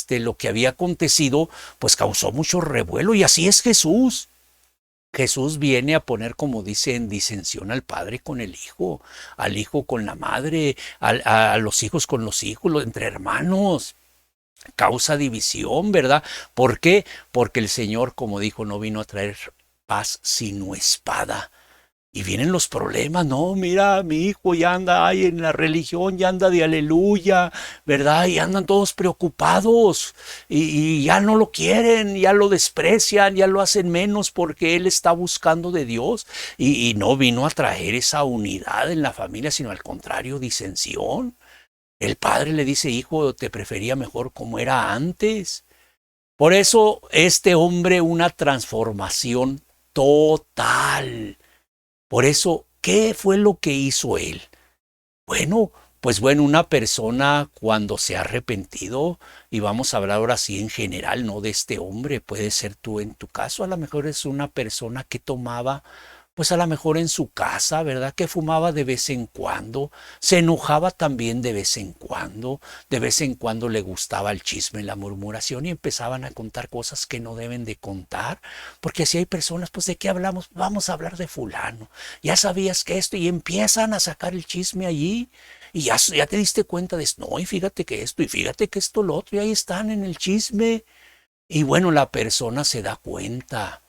Lo que había acontecido, pues causó mucho revuelo, y así es Jesús. Jesús viene a poner, como dice, en disensión al padre con el hijo, al hijo con la madre, a los hijos con los hijos, entre hermanos. Causa división, ¿verdad? ¿Por qué? Porque el Señor, como dijo, no vino a traer paz sino espada. Y vienen los problemas. No, mira, mi hijo ya anda ahí en la religión, ya anda de aleluya, ¿verdad? Y andan todos preocupados y ya no lo quieren, ya lo desprecian, ya lo hacen menos porque él está buscando de Dios, y no vino a traer esa unidad en la familia, sino al contrario, disensión. El padre le dice, hijo, te prefería mejor como era antes. Por eso este hombre, una transformación total. Por eso, ¿qué fue lo que hizo él? Bueno, pues bueno, una persona cuando se ha arrepentido, y vamos a hablar ahora sí en general, no de este hombre, puede ser tú en tu caso, a lo mejor es una persona que tomaba, pues a lo mejor en su casa, ¿verdad? Que fumaba de vez en cuando, se enojaba también de vez en cuando le gustaba el chisme, la murmuración, y empezaban a contar cosas que no deben de contar, porque si hay personas, pues ¿de qué hablamos? Vamos a hablar de fulano, ya sabías que esto, y empiezan a sacar el chisme allí, y ya te diste cuenta de esto, no, y fíjate que esto, y fíjate que esto, lo otro, y ahí están en el chisme, y bueno, la persona se da cuenta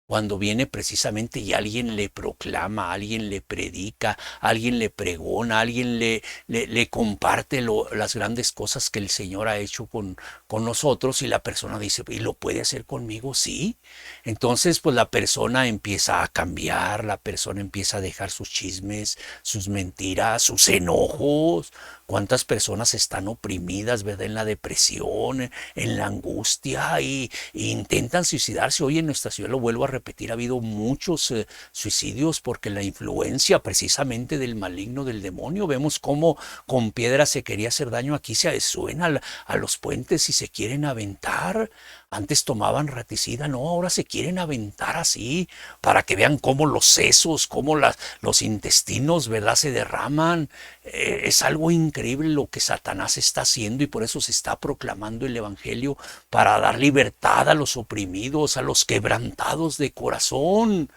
cuando viene precisamente y alguien le proclama, alguien le predica, alguien le pregona, alguien le comparte las grandes cosas que el Señor ha hecho con nosotros, y la persona dice, ¿y lo puede hacer conmigo? Sí. Entonces, pues la persona empieza a cambiar, la persona empieza a dejar sus chismes, sus mentiras, sus enojos. ¿Cuántas personas están oprimidas, verdad? En la depresión, en la angustia, y intentan suicidarse. Hoy en nuestra ciudad, lo vuelvo a repetir, ha habido muchos suicidios porque la influencia precisamente del maligno, del demonio. Vemos cómo con piedras se quería hacer daño. Aquí se suben a los puentes y se quieren aventar. Antes tomaban raticida, no, ahora se quieren aventar así, para que vean cómo los sesos, cómo los intestinos, ¿verdad?, se derraman. Es algo increíble lo que Satanás está haciendo, y por eso se está proclamando el Evangelio, para dar libertad a los oprimidos, a los quebrantados de corazón.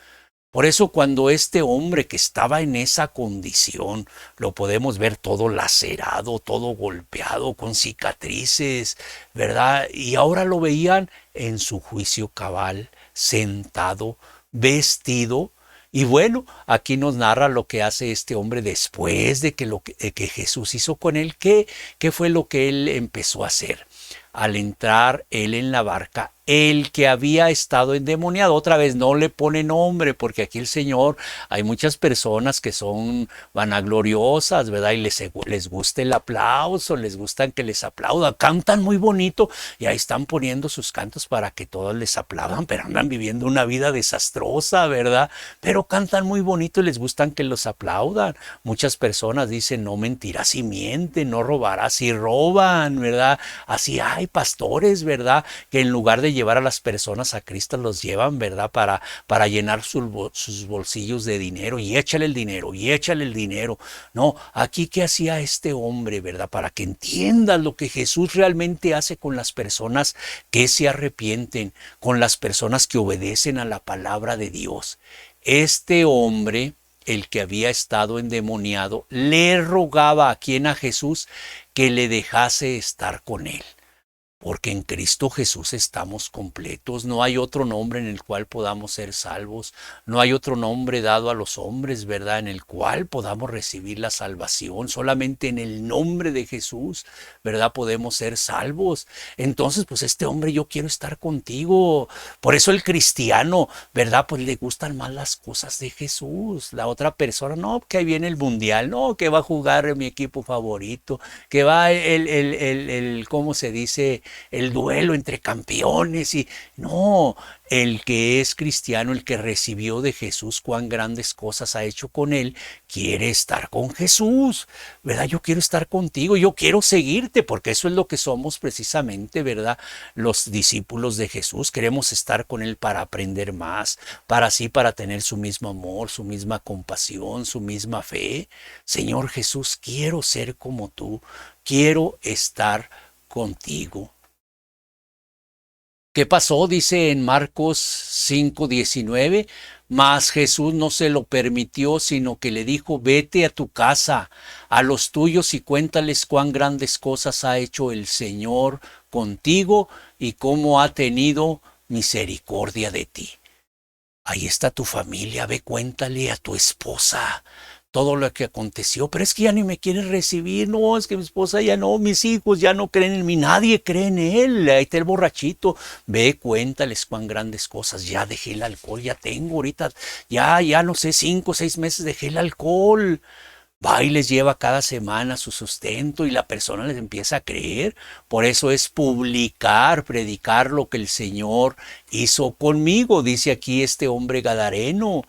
Por eso cuando este hombre que estaba en esa condición, lo podemos ver todo lacerado, todo golpeado, con cicatrices, ¿verdad? Y ahora lo veían en su juicio cabal, sentado, vestido. Y bueno, aquí nos narra lo que hace este hombre después de que Jesús hizo con él. ¿Qué fue lo que él empezó a hacer? Al entrar él en la barca, el que había estado endemoniado. Otra vez no le pone nombre, porque aquí el Señor, hay muchas personas que son vanagloriosas, ¿verdad? Y les gusta el aplauso, les gustan que les aplaudan, cantan muy bonito y ahí están poniendo sus cantos para que todos les aplaudan, pero andan viviendo una vida desastrosa, ¿verdad? Pero cantan muy bonito y les gustan que los aplaudan. Muchas personas dicen, no mentirás y mienten, no robarás y roban, ¿verdad? Así hay pastores, ¿verdad? Que en lugar de llevar a las personas a Cristo los llevan, ¿verdad? Para llenar sus bolsillos de dinero y échale el dinero y échale el dinero. No, aquí ¿qué hacía este hombre, ¿verdad? Para que entiendas lo que Jesús realmente hace con las personas que se arrepienten, con las personas que obedecen a la palabra de Dios. Este hombre, el que había estado endemoniado, le rogaba a quien, a Jesús, que le dejase estar con él. Porque en Cristo Jesús estamos completos. No hay otro nombre en el cual podamos ser salvos. No hay otro nombre dado a los hombres, ¿verdad? En el cual podamos recibir la salvación. Solamente en el nombre de Jesús, ¿verdad? Podemos ser salvos. Entonces, pues este hombre, yo quiero estar contigo. Por eso el cristiano, ¿verdad? Pues le gustan más las cosas de Jesús. La otra persona, no, que ahí viene el mundial, no, que va a jugar mi equipo favorito, que va ¿cómo se dice? El duelo entre campeones y no, el que es cristiano, el que recibió de Jesús cuán grandes cosas ha hecho con él, quiere estar con Jesús, ¿verdad? Yo quiero estar contigo, yo quiero seguirte, porque eso es lo que somos precisamente, ¿verdad? Los discípulos de Jesús, queremos estar con él para aprender más, para tener su mismo amor, su misma compasión, su misma fe. Señor Jesús, quiero ser como tú, quiero estar contigo. ¿Qué pasó? Dice en Marcos 5:19, mas Jesús no se lo permitió, sino que le dijo, vete a tu casa, a los tuyos y cuéntales cuán grandes cosas ha hecho el Señor contigo y cómo ha tenido misericordia de ti. Ahí está tu familia, ve, cuéntale a tu esposa todo lo que aconteció, pero es que ya ni me quiere recibir, no, es que mi esposa ya no, mis hijos ya no creen en mí, nadie cree en él, ahí está el borrachito, ve, cuéntales cuán grandes cosas, ya dejé el alcohol, ya tengo ahorita, ya no sé, 5 o 6 meses dejé el alcohol. Va y les lleva cada semana su sustento y la persona les empieza a creer. Por eso es publicar, predicar lo que el Señor hizo conmigo, dice aquí este hombre gadareno.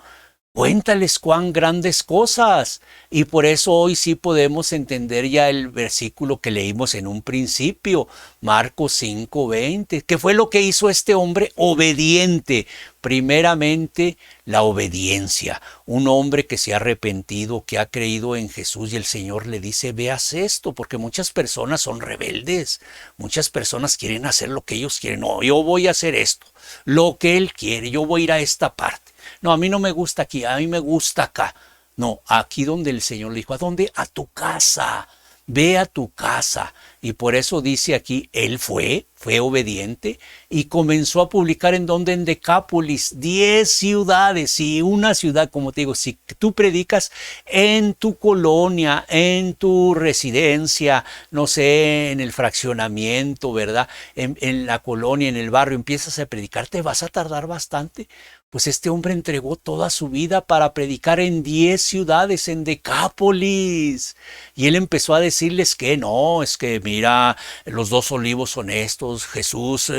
Cuéntales cuán grandes cosas. Y por eso hoy sí podemos entender ya el versículo que leímos en un principio, Marcos 5:20. ¿Qué fue lo que hizo este hombre obediente? Primeramente, la obediencia. Un hombre que se ha arrepentido, que ha creído en Jesús y el Señor le dice, veas esto, porque muchas personas son rebeldes. Muchas personas quieren hacer lo que ellos quieren. No, yo voy a hacer esto, lo que Él quiere, yo voy a ir a esta parte. No, a mí no me gusta aquí, a mí me gusta acá. No, aquí donde el Señor le dijo, ¿a dónde? A tu casa. Ve a tu casa. Y por eso dice aquí, él fue obediente y comenzó a publicar en donde, en Decápolis, 10 ciudades. Y una ciudad, como te digo, si tú predicas en tu colonia, en tu residencia, no sé, en el fraccionamiento, ¿verdad? En la colonia, en el barrio, empiezas a predicar, te vas a tardar bastante. Pues este hombre entregó toda su vida para predicar en 10 ciudades, en Decápolis. Y él empezó a decirles que no, es que mira, los 2 olivos son estos, Jesús,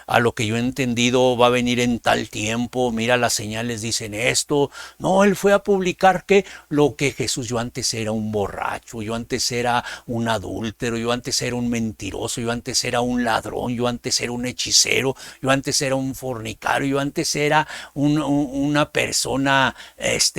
a lo que yo he entendido, va a venir en tal tiempo, mira, las señales dicen esto. No, él fue a publicar que lo que Jesús, yo antes era un borracho, yo antes era un adúltero, yo antes era un mentiroso, yo antes era un ladrón, yo antes era un hechicero, yo antes era un fornicario, yo antes era una persona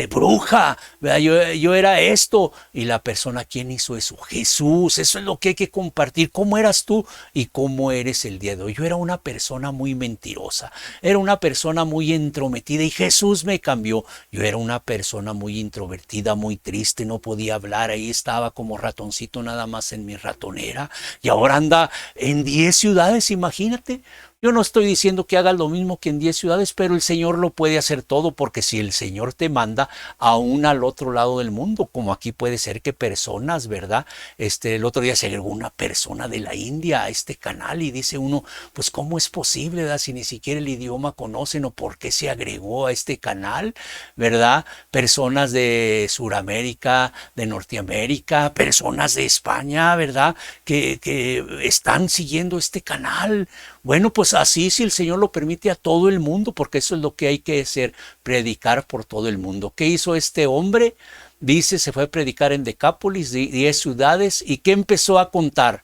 bruja, yo era esto. Y la persona, ¿quién hizo eso? Jesús. Eso es lo que hay que compartir. ¿Cómo eras tú y cómo eres el día de hoy? Yo era una persona muy mentirosa, era una persona muy entrometida y Jesús me cambió. Yo era una persona muy introvertida, muy triste, no podía hablar, ahí estaba como ratoncito nada más en mi ratonera, y ahora anda en 10 ciudades, imagínate. Yo no estoy diciendo que hagas lo mismo que en 10 ciudades, pero el Señor lo puede hacer todo, porque si el Señor te manda aún al otro lado del mundo, como aquí puede ser que personas, ¿verdad? El otro día se agregó una persona de la India a este canal y dice uno, pues ¿cómo es posible, ¿verdad? Si ni siquiera el idioma conocen o por qué se agregó a este canal, ¿verdad? Personas de Sudamérica, de Norteamérica, personas de España, ¿verdad? Que están siguiendo este canal. Bueno, pues así, si el Señor lo permite, a todo el mundo, porque eso es lo que hay que hacer, predicar por todo el mundo. ¿Qué hizo este hombre? Dice, se fue a predicar en Decápolis, 10 ciudades, y ¿qué empezó a contar?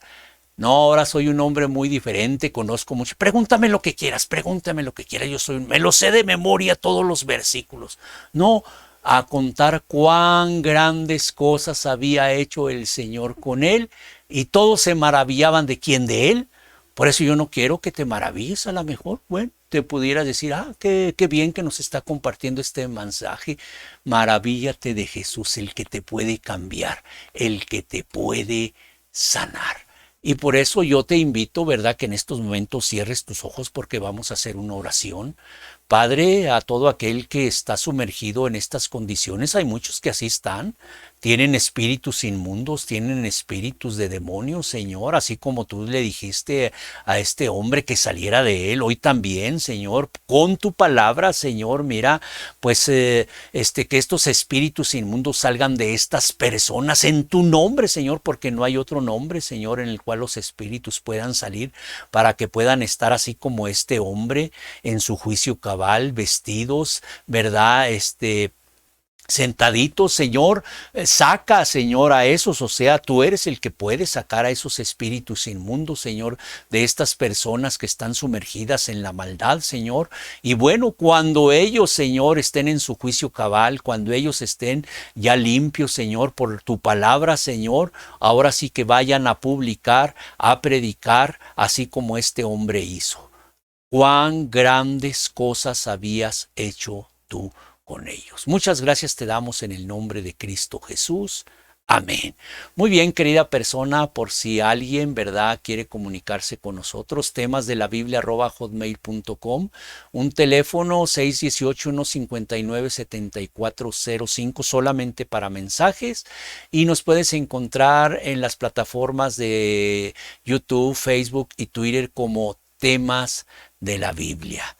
No, ahora soy un hombre muy diferente, conozco mucho. Pregúntame lo que quieras, pregúntame lo que quieras. Me lo sé de memoria todos los versículos. No, a contar cuán grandes cosas había hecho el Señor con él, y todos se maravillaban de quién, de él. Por eso yo no quiero que te maravilles, a lo mejor, bueno, te pudieras decir, qué bien que nos está compartiendo este mensaje. Maravíllate de Jesús, el que te puede cambiar, el que te puede sanar. Y por eso yo te invito, ¿verdad?, que en estos momentos cierres tus ojos, porque vamos a hacer una oración. Padre, a todo aquel que está sumergido en estas condiciones, hay muchos que así están, tienen espíritus inmundos, tienen espíritus de demonios, Señor, así como tú le dijiste a este hombre que saliera de él, hoy también, Señor, con tu palabra, Señor, mira, pues que estos espíritus inmundos salgan de estas personas en tu nombre, Señor, porque no hay otro nombre, Señor, en el cual los espíritus puedan salir, para que puedan estar así como este hombre en su juicio cabal, vestidos, ¿verdad? Sentaditos, Señor, saca, Señor, a esos, o sea, tú eres el que puede sacar a esos espíritus inmundos, Señor, de estas personas que están sumergidas en la maldad, Señor. Y bueno, cuando ellos, Señor, estén en su juicio cabal, cuando ellos estén ya limpios, Señor, por tu palabra, Señor, ahora sí que vayan a publicar, a predicar, así como este hombre hizo. Cuán grandes cosas habías hecho tú con ellos. Muchas gracias te damos en el nombre de Cristo Jesús. Amén. Muy bien, querida persona, por si alguien, ¿verdad?, quiere comunicarse con nosotros, temas de la Biblia @hotmail.com, un teléfono 618-159-7405 solamente para mensajes, y nos puedes encontrar en las plataformas de YouTube, Facebook y Twitter como temas de la Biblia.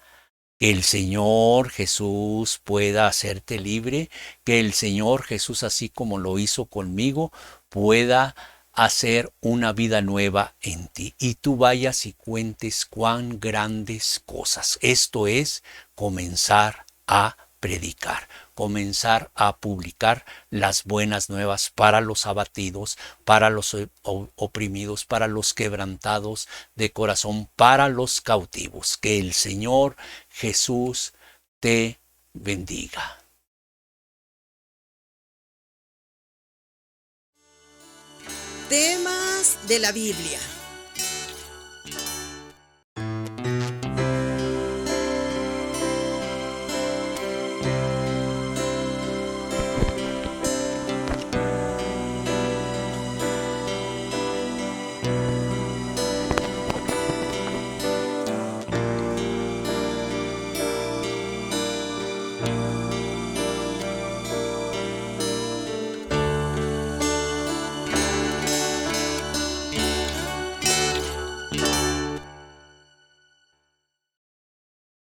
Que el Señor Jesús pueda hacerte libre, que el Señor Jesús, así como lo hizo conmigo, pueda hacer una vida nueva en ti, y tú vayas y cuentes cuán grandes cosas. Esto es comenzar a predicar, comenzar a publicar las buenas nuevas para los abatidos, para los oprimidos, para los quebrantados de corazón, para los cautivos. Que el Señor Jesús te bendiga. Temas de la Biblia.